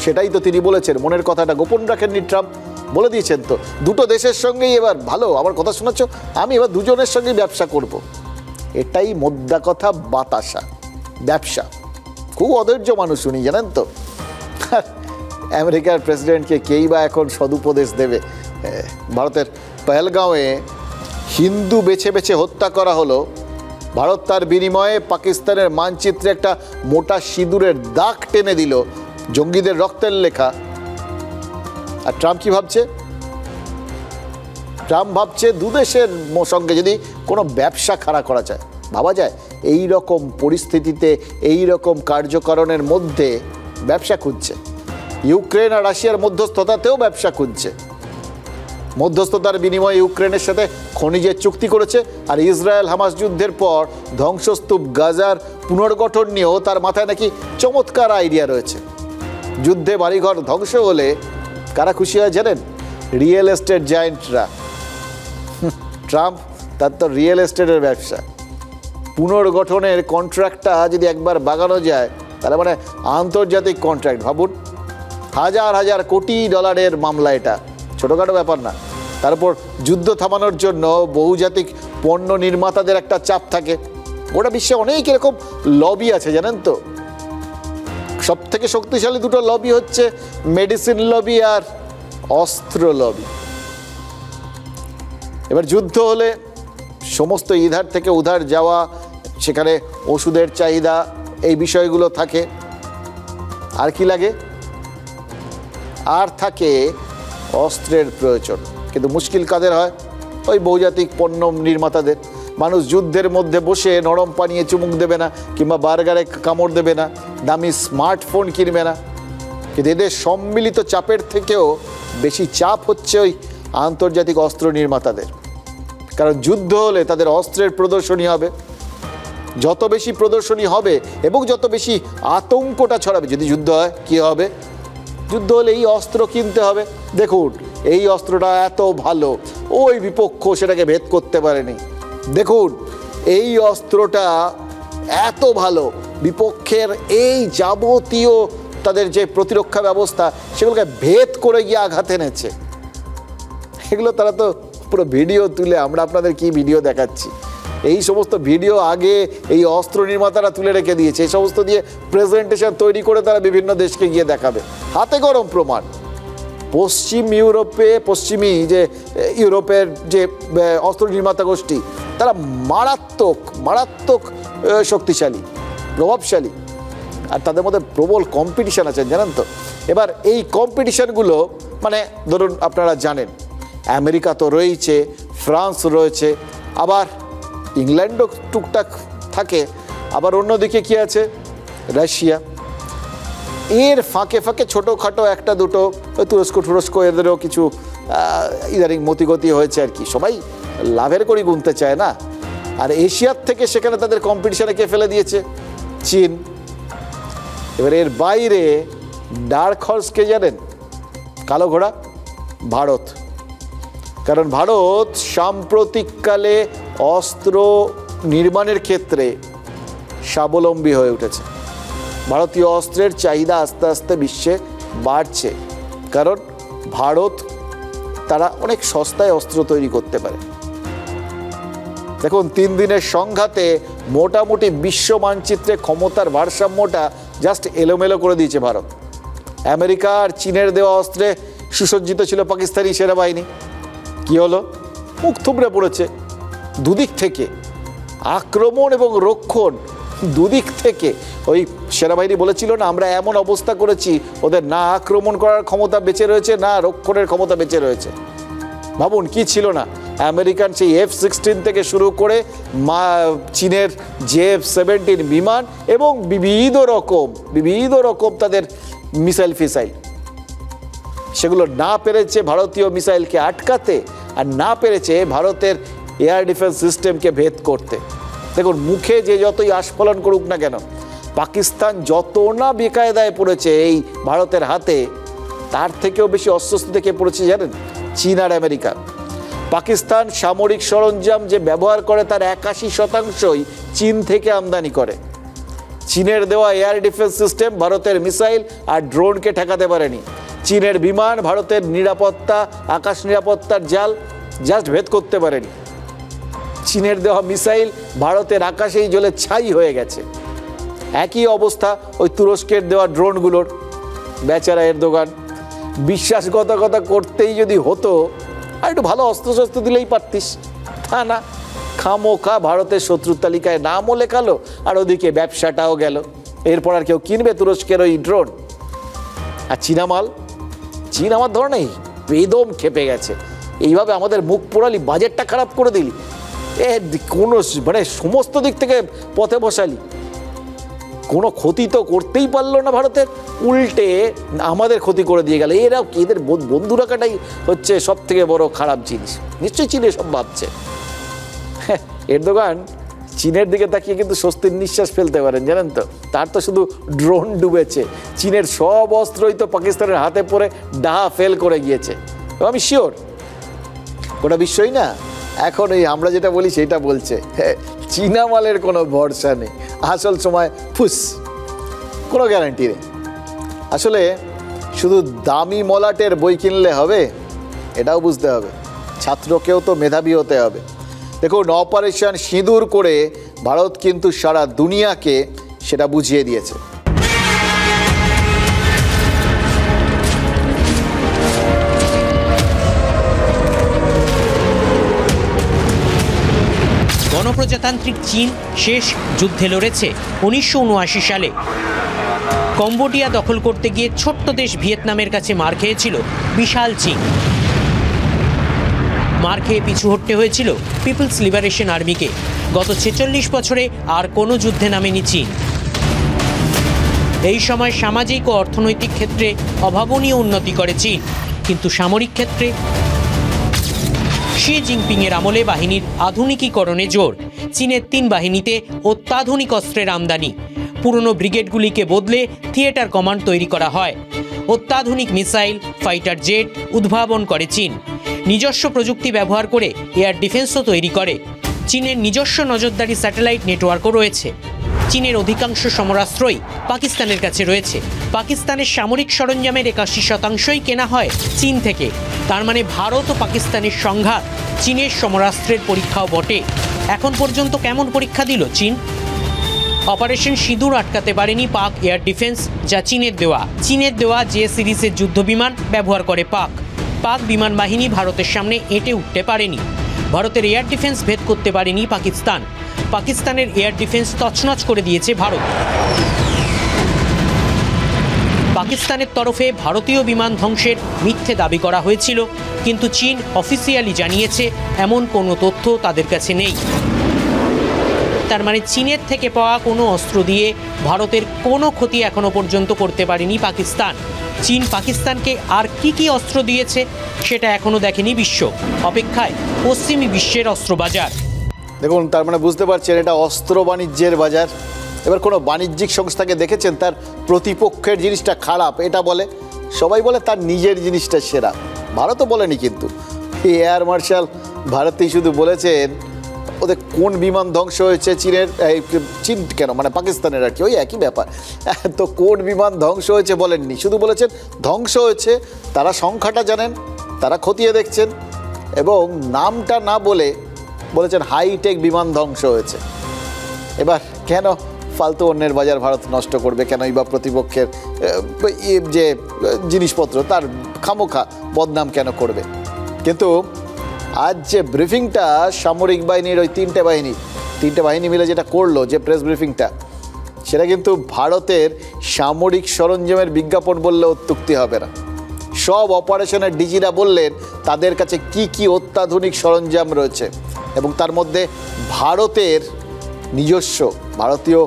Speaker 5: সেটাই তো তিনি বলেছেন, মনের কথাটা গোপন রাখেননি ট্রাম্প, বলে দিয়েছেন তো দুটো দেশের সঙ্গেই এবার ভালো, আমার কথা শোনাচ্ছ, আমি এবার দুজনের সঙ্গেই ব্যবসা করব। এটাই মোদ্দা কথা, বাতাসা, ব্যবসা। খুব অধৈর্য মানুষ উনি, জানেন তো। আমেরিকার প্রেসিডেন্টকে কেই বা এখন সদুপদেশ দেবে? ভারতের পহেলগাঁওয়ে হিন্দু বেছে বেছে হত্যা করা হলো, ভারত তার বিনিময়ে পাকিস্তানের মানচিত্রে একটা মোটা সিঁদুরের দাগ টেনে দিল, জঙ্গিদের রক্তের লেখা। আর ট্রাম্প কি ভাবছে? ট্রাম্প ভাবছে দুদেশের সঙ্গে যদি কোনো ব্যবসা খাড়া করা যায়, ভাবা যায় এই রকম পরিস্থিতিতে, এই রকম কার্যকারণের মধ্যে ব্যবসা খুঁজছে। ইউক্রেন আর রাশিয়ার মধ্যস্থতাতেও ব্যবসা খুঁজছে। মধ্যস্থতার বিনিময়ে ইউক্রেনের সাথে খনিজের চুক্তি করেছে, আর ইসরায়েল হামাস যুদ্ধের পর ধ্বংসস্তূপ গাজার পুনর্গঠন নিয়েও তার মাথায় নাকি চমৎকার আইডিয়া রয়েছে। যুদ্ধে বাড়িঘর ধ্বংস হলে কারা খুশি হয় জানেন? Real estate জায়েন্টরা। ট্রাম্প তার তো রিয়েল এস্টেটের ব্যবসা। পুনর্গঠনের কন্ট্রাক্টটা যদি একবার বাগানো যায় তাহলে মানে আন্তর্জাতিক কন্ট্রাক্ট, ভাবুন, হাজার হাজার কোটি ডলারের মামলা, এটা ছোটোখাটো ব্যাপার না। তারপর যুদ্ধ থামানোর জন্য বহুজাতিক পণ্য নির্মাতাদের একটা চাপ থাকে। গোটা বিশ্বে অনেক এরকম লবি আছে, জানেন তো। সব থেকে শক্তিশালী দুটো লবি হচ্ছে মেডিসিন লবি আর অস্ত্র লবি। এবার যুদ্ধ হলে সমস্ত ইধার থেকে উধার যাওয়া, সেখানে ওষুধের চাহিদা, এই বিষয়গুলো থাকে। আর কি লাগে? আর থাকে অস্ত্রের প্রয়োজন। কিন্তু মুশকিল কাদের হয়? ওই বহুজাতিক পণ্য নির্মাতাদের। মানুষ যুদ্ধের মধ্যে বসে নরম পানিয়ে চুমুক দেবে না, কিংবা বার্গারে কামড় দেবে না, দামি স্মার্টফোন কিনবে না। কিন্তু এদের সম্মিলিত চাপের থেকেও বেশি চাপ হচ্ছে ওই আন্তর্জাতিক অস্ত্র নির্মাতাদের। কারণ যুদ্ধ হলে তাদের অস্ত্রের প্রদর্শনী হবে, যত বেশি প্রদর্শনী হবে এবং যত বেশি আতঙ্কটা ছড়াবে। যদি যুদ্ধ হয় কী হবে? যুদ্ধ হলে এই অস্ত্র কিনতে হবে। দেখুন এই অস্ত্রটা এত ভালো, ওই বিপক্ষ সেটাকে ভেদ করতে পারেনি। দেখুন এই অস্ত্রটা এত ভালো, বিপক্ষের এই যাবতীয় তাদের যে প্রতিরক্ষা ব্যবস্থা সেগুলোকে ভেদ করে গিয়ে আঘাত এনেছে। এগুলো তারা তো পুরো ভিডিও তুলে, আমরা আপনাদের কি ভিডিও দেখাচ্ছি, এই সমস্ত ভিডিও আগে এই অস্ত্র নির্মাতারা তুলে রেখে দিয়েছে। এই সমস্ত দিয়ে প্রেজেন্টেশন তৈরি করে তারা বিভিন্ন দেশকে গিয়ে দেখাবে, হাতে গরম প্রমাণ। পশ্চিমী যে ইউরোপের যে অস্ত্র নির্মাতা গোষ্ঠী, তারা মারাত্মক শক্তিশালী, প্রভাবশালী, আর তাদের মধ্যে প্রবল কম্পিটিশান আছে, জানেন তো। এবার এই কম্পিটিশানগুলো মানে ধরুন আপনারা জানেন আমেরিকা তো রয়েছে, ফ্রান্স রয়েছে, আবার ইংল্যান্ডও টুকটাক থাকে, আবার অন্যদিকে কি আছে রাশিয়া। এর ফাঁকে ফাঁকে ছোটোখাটো একটা দুটো তুরস্ক এদেরও কিছু ইদানিং মতিগতি হয়েছে আর কি। সবাই লাভের করি গুনতে চায় না। আর এশিয়ার থেকে সেখানে তাদের কম্পিটিশানে কে ফেলে দিয়েছে? চীন। এবার এর বাইরে ডার্ক হর্স কে জানেন? কালো ঘোড়া ভারত। কারণ ভারত সাম্প্রতিককালে অস্ত্র নির্মাণের ক্ষেত্রে স্বাবলম্বী হয়ে উঠেছে। ভারতীয় অস্ত্রের চাহিদা আস্তে আস্তে বিশ্বে বাড়ছে, কারণ ভারত তারা অনেক সস্তায় অস্ত্র তৈরি করতে পারে। দেখুন 3 দিনের সংঘাতে মোটামুটি বিশ্ব মানচিত্রে ক্ষমতার ভারসাম্যটা জাস্ট এলোমেলো করে দিয়েছে ভারত। আমেরিকা আর চীনের দেওয়া অস্ত্রে সুসজ্জিত ছিল পাকিস্তানি সেনাবাহিনী, কি হলো? মুখ থুবড়ে পড়েছে। দুদিক থেকে আক্রমণ এবং রক্ষণ, দুদিক থেকে। ওই সেনাবাহিনী বলেছিল না, আমরা এমন অবস্থা করেছি ওদের না আক্রমণ করার ক্ষমতা বেঁচে রয়েছে, না রক্ষণের ক্ষমতা বেঁচে রয়েছে। ভাবুন কি ছিল না, আমেরিকান সেই F-16 থেকে শুরু করে চীনের JF-17 বিমান এবং বিবিধ রকম তাদের মিসাইল ফিসাইল, সেগুলো না পেরেছে ভারতীয় মিসাইলকে আটকাতে, আর না পেরেছে ভারতের এয়ার ডিফেন্স সিস্টেমকে ভেদ করতে। দেখুন মুখে যে যতই আস্ফলন করুক না কেন, পাকিস্তান যত না বেকায়দায় পড়েছে এই ভারতের হাতে, তার থেকেও বেশি অস্বস্তি থেকে পড়েছে জানেন চীন আর আমেরিকা। পাকিস্তান সামরিক সরঞ্জাম যে ব্যবহার করে তার 81%ই চীন থেকে আমদানি করে। চীনের দেওয়া এয়ার ডিফেন্স সিস্টেম ভারতের মিসাইল আর ড্রোনকে ঠেকাতে পারেনি। চীনের বিমান ভারতের নিরাপত্তা, আকাশ নিরাপত্তার জাল জাস্ট ভেদ করতে পারেনি। চীনের দেওয়া মিসাইল ভারতের আকাশেই জ্বলে ছাই হয়ে গেছে। একই অবস্থা ওই তুরস্কের দেওয়া ড্রোনগুলোর। বেচারা এরদোগান বিশ্বাসঘাতকতা করতেই যদি হতো আর একটু ভালো অস্ত্রশস্ত্র দিলেই পারতিস, তা না, খামোখা ভারতের শত্রুর তালিকায় নামও লেখালো আর ওদিকে ব্যবসাটাও গেল। এরপর আর কেউ কিনবে তুরস্কের ওই ড্রোন? আর চীন আমার ধরনেই বেদম খেপে গেছে। এইভাবে আমাদের মুখ পোড়ালি, বাজেটটা খারাপ করে দিলি, কোনো মানে সমস্ত দিক থেকে পথে বসালি, কোনো ক্ষতি তো করতেই পারলো না ভারতের, উল্টে আমাদের ক্ষতি করে দিয়ে গেল। এদের বন্ধু রাখাটাই হচ্ছে সব থেকে বড় খারাপ জিনিস। নিশ্চয়ই চীনে সব ভাবছে। এরদোগান চীনের দিকে তাকিয়ে কিন্তু স্বস্তির নিঃশ্বাস ফেলতে পারেন, জানেন তো। তার তো শুধু ড্রোন ডুবেছে, চীনের সব অস্ত্রই তো পাকিস্তানের হাতে পড়ে ডাহা ফেল করে গিয়েছে। এবং আমি শিওর গোটা বিশ্বই না এখন এই আমরা যেটা বলি সেটা বলছে, চীনা মালের কোনো ভরসা নেই, আসল সময় ফুস, কোনো গ্যারান্টি নেই। আসলে শুধু দামি মলাটের বই কিনলে হবে এটাও বুঝতে হবে, ছাত্রকেও তো মেধাবী হতে হবে। দেখুন অপারেশন সিঁদুর করে ভারত কিন্তু সারা দুনিয়াকে সেটা বুঝিয়ে দিয়েছে।
Speaker 8: গণপ্রজাতান্ত্রিক চীন শেষ যুদ্ধে লড়েছে 1979 সালে। কম্বোডিয়া দখল করতে গিয়ে ছোট্ট দেশ ভিয়েতনামের কাছে মার খেয়েছিল বিশাল চীন। মার খেয়ে পিছু হটতে হয়েছিল পিপলস লিবারেশন আর্মিকে। গত 46 বছরে আর কোনো যুদ্ধে নামেনি চীন। এই সময় সামাজিক ও অর্থনৈতিক ক্ষেত্রে অভাবনীয় উন্নতি করে চীন, কিন্তু সামরিক ক্ষেত্রে শি জিনপিং এর আমলে বাহিনীর আধুনিকীকরণে জোর। চীনের 3 বাহিনীতে অত্যাধুনিক অস্ত্রের আমদানি, পুরনো ব্রিগেডগুলিকে বদলে থিয়েটার কমান্ড তৈরি করা হয়। অত্যাধুনিক মিসাইল, ফাইটার জেট উদ্ভাবন করে চীন। নিজস্ব প্রযুক্তি ব্যবহার করে এয়ার ডিফেন্সও তৈরি করে। চীনের নিজস্ব নজরদারি স্যাটেলাইট নেটওয়ার্কও রয়েছে। চীনের অধিকাংশ সমরাস্ত্রই পাকিস্তানের কাছে রয়েছে। পাকিস্তানের সামরিক সরঞ্জামের 81% কেনা হয় চীন থেকে। তার মানে ভারত ও পাকিস্তানের সংঘাত চীনের সমরাস্ত্রের পরীক্ষাও বটে। এখন পর্যন্ত কেমন পরীক্ষা দিল চীন? অপারেশন সিঁদুর আটকাতে পারেনি পাক এয়ার ডিফেন্স, যা চীনের দেওয়া যে সিরিজের যুদ্ধ বিমান ব্যবহার করে পাক বিমান বাহিনী ভারতের সামনে এঁটে উঠতে পারেনি। ভারতের এয়ার ডিফেন্স ভেদ করতে পারেনি পাকিস্তানের এয়ার ডিফেন্স তছনছ করে দিয়েছে ভারত। পাকিস্তানের তরফে ভারতীয় বিমান ধ্বংসের মিথ্যে দাবি করা হয়েছিল, কিন্তু চীন অফিসিয়ালি জানিয়েছে এমন কোনো তথ্য তাদের কাছে নেই। তার মানে চীনের থেকে পাওয়া কোনো অস্ত্র দিয়ে ভারতের কোনো ক্ষতি এখনো পর্যন্ত করতে পারেনি পাকিস্তান। চীন পাকিস্তানকে আর কি অস্ত্র দিয়েছে সেটা এখনো দেখেনি বিশ্ব। অপেক্ষায় পশ্চিমী বিশ্বের অস্ত্র বাজার।
Speaker 5: দেখুন, তার মানে বুঝতে পারছেন এটা অস্ত্র বাণিজ্যের বাজার। এবার কোনো বাণিজ্যিক সংস্থাকে দেখেছেন তার প্রতিপক্ষের জিনিসটা খারাপ এটা বলে? সবাই বলে তার নিজের জিনিসটা সেরা। ভারতও বলেনি, কিন্তু এয়ার মার্শাল ভারতেই শুধু বলেছেন ওদের কোন বিমান ধ্বংস হয়েছে চীন কেন মানে পাকিস্তানের আর কি ওই একই ব্যাপার। তো কোন বিমান ধ্বংস হয়েছে বলেননি, শুধু বলেছেন ধ্বংস হয়েছে। তারা সংখ্যাটা জানেন, তারা খতিয়ে দেখছেন, এবং নামটা না বলে বলেছেন হাইটেক বিমান ধ্বংস হয়েছে। এবার কেন ফালতু অন্যের বাজার ভারত নষ্ট করবে? কেনই বা প্রতিপক্ষের যে জিনিসপত্র তার খামোখা বদনাম কেন করবে? কিন্তু আজ যে ব্রিফিংটা সামরিক বাহিনীর ওই তিনটে বাহিনী মিলে যেটা করলো, যে প্রেস ব্রিফিংটা, সেটা কিন্তু ভারতের সামরিক সরঞ্জামের বিজ্ঞাপন বললে অত্যুক্তি হবে না। সব অপারেশনের ডিজিরা বললেন তাদের কাছে কি অত্যাধুনিক সরঞ্জাম রয়েছে, এবং তার মধ্যে ভারতের নিজস্ব ভারতীয়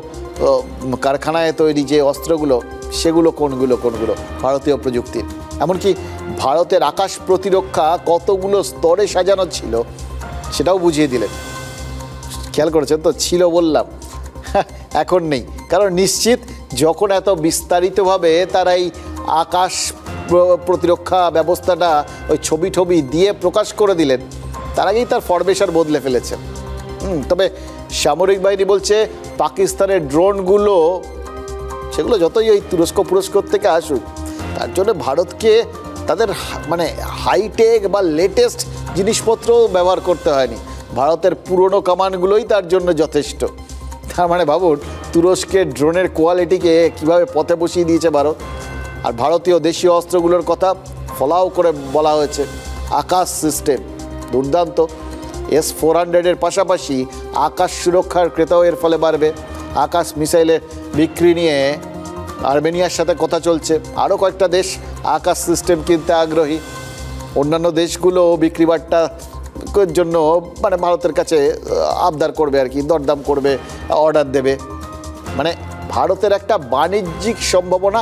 Speaker 5: কারখানায় তৈরি যে অস্ত্রগুলো সেগুলো কোনগুলো ভারতীয় প্রযুক্তির। এমনকি ভারতের আকাশ প্রতিরক্ষা কতগুলো স্তরে সাজানো ছিল সেটাও বুঝিয়ে দিলেন। খেয়াল করেছেন তো? ছিল বললাম, এখন নেই। কারণ নিশ্চিত যখন এত বিস্তারিতভাবে তারা এই আকাশ প্রতিরক্ষা ব্যবস্থাটা ওই ছবি দিয়ে প্রকাশ করে দিলেন, তার আগেই তার ফরমেশন বদলে ফেলেছেন। তবে সামরিক বাহিনী বলছে পাকিস্তানের ড্রোনগুলো সেগুলো যতই ওই তুরস্ক থেকে আসুক, তার জন্য ভারতকে তাদের মানে হাইটেক বা লেটেস্ট জিনিসপত্র ব্যবহার করতে হয়নি। ভারতের পুরনো কামানগুলোই তার জন্য যথেষ্ট। তার মানে ভাবুন তুরস্কের ড্রোনের কোয়ালিটিকে কিভাবে পথে বসিয়ে দিয়েছে ভারত। আর ভারতীয় দেশীয় অস্ত্রগুলোর কথা ফলাও করে বলা হয়েছে। আকাশ সিস্টেম দুর্দান্ত। S-400-এর পাশাপাশি আকাশ সুরক্ষার ক্রেতাও এর ফলে বাড়বে। আকাশ মিসাইলের বিক্রি নিয়ে আর্মেনিয়ার সাথে কথা চলছে। আরও কয়েকটা দেশ আকাশ সিস্টেম কিনতে আগ্রহী। অন্যান্য দেশগুলো বিক্রি বাট্টার জন্য মানে ভারতের কাছে আবদার করবে আর কি, দরদাম করবে, অর্ডার দেবে। মানে ভারতের একটা বাণিজ্যিক সম্ভাবনা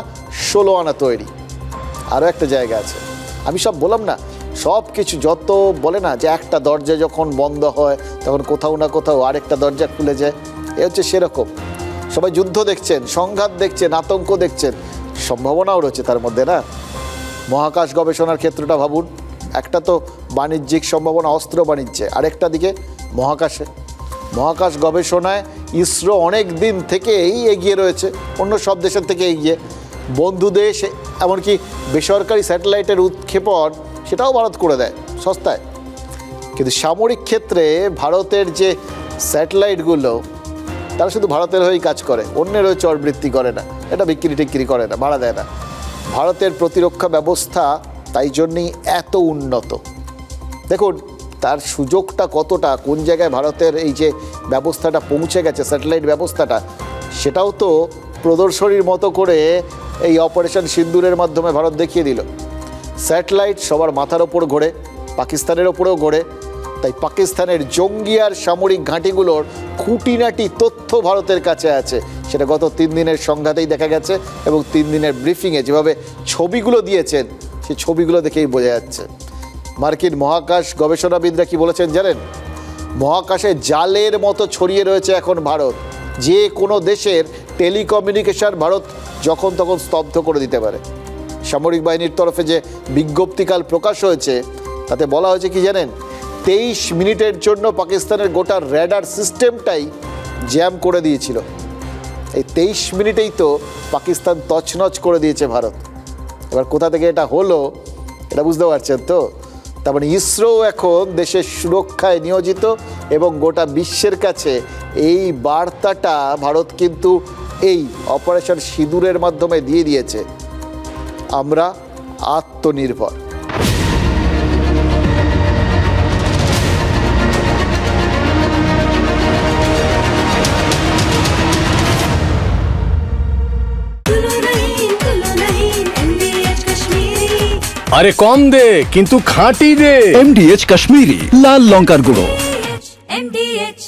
Speaker 5: 16 আনা তৈরি। আরও একটা জায়গা আছে, আমি সব বললাম না, সব কিছু যত বলে না যে একটা দরজা যখন বন্ধ হয় তখন কোথাও না কোথাও আরেকটা দরজা খুলে যায়, এ হচ্ছে সেরকম। সবাই যুদ্ধ দেখছেন, সংঘাত দেখছেন, আতঙ্ক দেখছেন, সম্ভাবনাও রয়েছে তার মধ্যে না। মহাকাশ গবেষণার ক্ষেত্রটা ভাবুন, একটা তো বাণিজ্যিক সম্ভাবনা অস্ত্র বাণিজ্যে, আরেকটা দিকে মহাকাশ গবেষণায় ইসরো অনেক দিন থেকেই এগিয়ে রয়েছে, অন্য সব দেশের থেকে এগিয়ে। বন্ধু দেশ এমনকি বেসরকারি স্যাটেলাইটের উৎক্ষেপণ সেটাও ভারত করে দেয় সস্তায়। কিন্তু সামরিক ক্ষেত্রে ভারতের যে স্যাটেলাইটগুলো তারা শুধু ভারতের হয়েই কাজ করে, অন্যের হয়ে চরবৃত্তি করে না, এটা বিক্রি করে না, ভাড়া দেয় না। ভারতের প্রতিরক্ষা ব্যবস্থা তাই জন্যই এত উন্নত। দেখুন তার সুযোগটা কতটা, কোন জায়গায় ভারতের এই যে ব্যবস্থাটা পৌঁছে গেছে, স্যাটেলাইট ব্যবস্থাটা, সেটাও তো প্রদর্শনীর মতো করে এই অপারেশন সিন্দুরের মাধ্যমে ভারত দেখিয়ে দিল। স্যাটেলাইট সবার মাথার ওপর ঘোরে, পাকিস্তানের ওপরেও ঘোরে, তাই পাকিস্তানের জঙ্গি আর সামরিক ঘাঁটিগুলোর খুঁটিনাটি তথ্য ভারতের কাছে আছে। সেটা গত 3 দিনের সংঘাতেই দেখা গেছে এবং 3 দিনের ব্রিফিংয়ে যেভাবে ছবিগুলো দিয়েছেন সেই ছবিগুলো দেখেই বোঝা যাচ্ছে। মার্কিন মহাকাশ গবেষণাবিদরা কি বলেছেন জানেন? মহাকাশে জালের মতো ছড়িয়ে রয়েছে এখন ভারত। যে কোনো দেশের টেলিকমিউনিকেশন ভারত যখন তখন স্তব্ধ করে দিতে পারে। সামরিক বাহিনীর তরফে যে বিজ্ঞপ্তিকাল প্রকাশ হয়েছে তাতে বলা হয়েছে কি জানেন? 23 মিনিটের জন্য পাকিস্তানের গোটা রেডার সিস্টেমটাই জ্যাম করে দিয়েছিল। এই 23 মিনিটেই তো পাকিস্তান তছনছ করে দিয়েছে ভারত। এবার কোথা থেকে এটা হলো এটা বুঝতে পারছেন তো? তার মানে ইসরো এখন দেশের সুরক্ষায় নিয়োজিত এবং গোটা বিশ্বের কাছে এই বার্তাটা ভারত কিন্তু এই অপারেশন সিঁদুরের মাধ্যমে দিয়ে দিয়েছে, আমরা আত্মনির্ভর।
Speaker 4: আরে কম দে কিন্তু খাঁটি দে।
Speaker 10: MDH কাশ্মীরি লাল লঙ্কার গুঁড়ো।
Speaker 11: MDH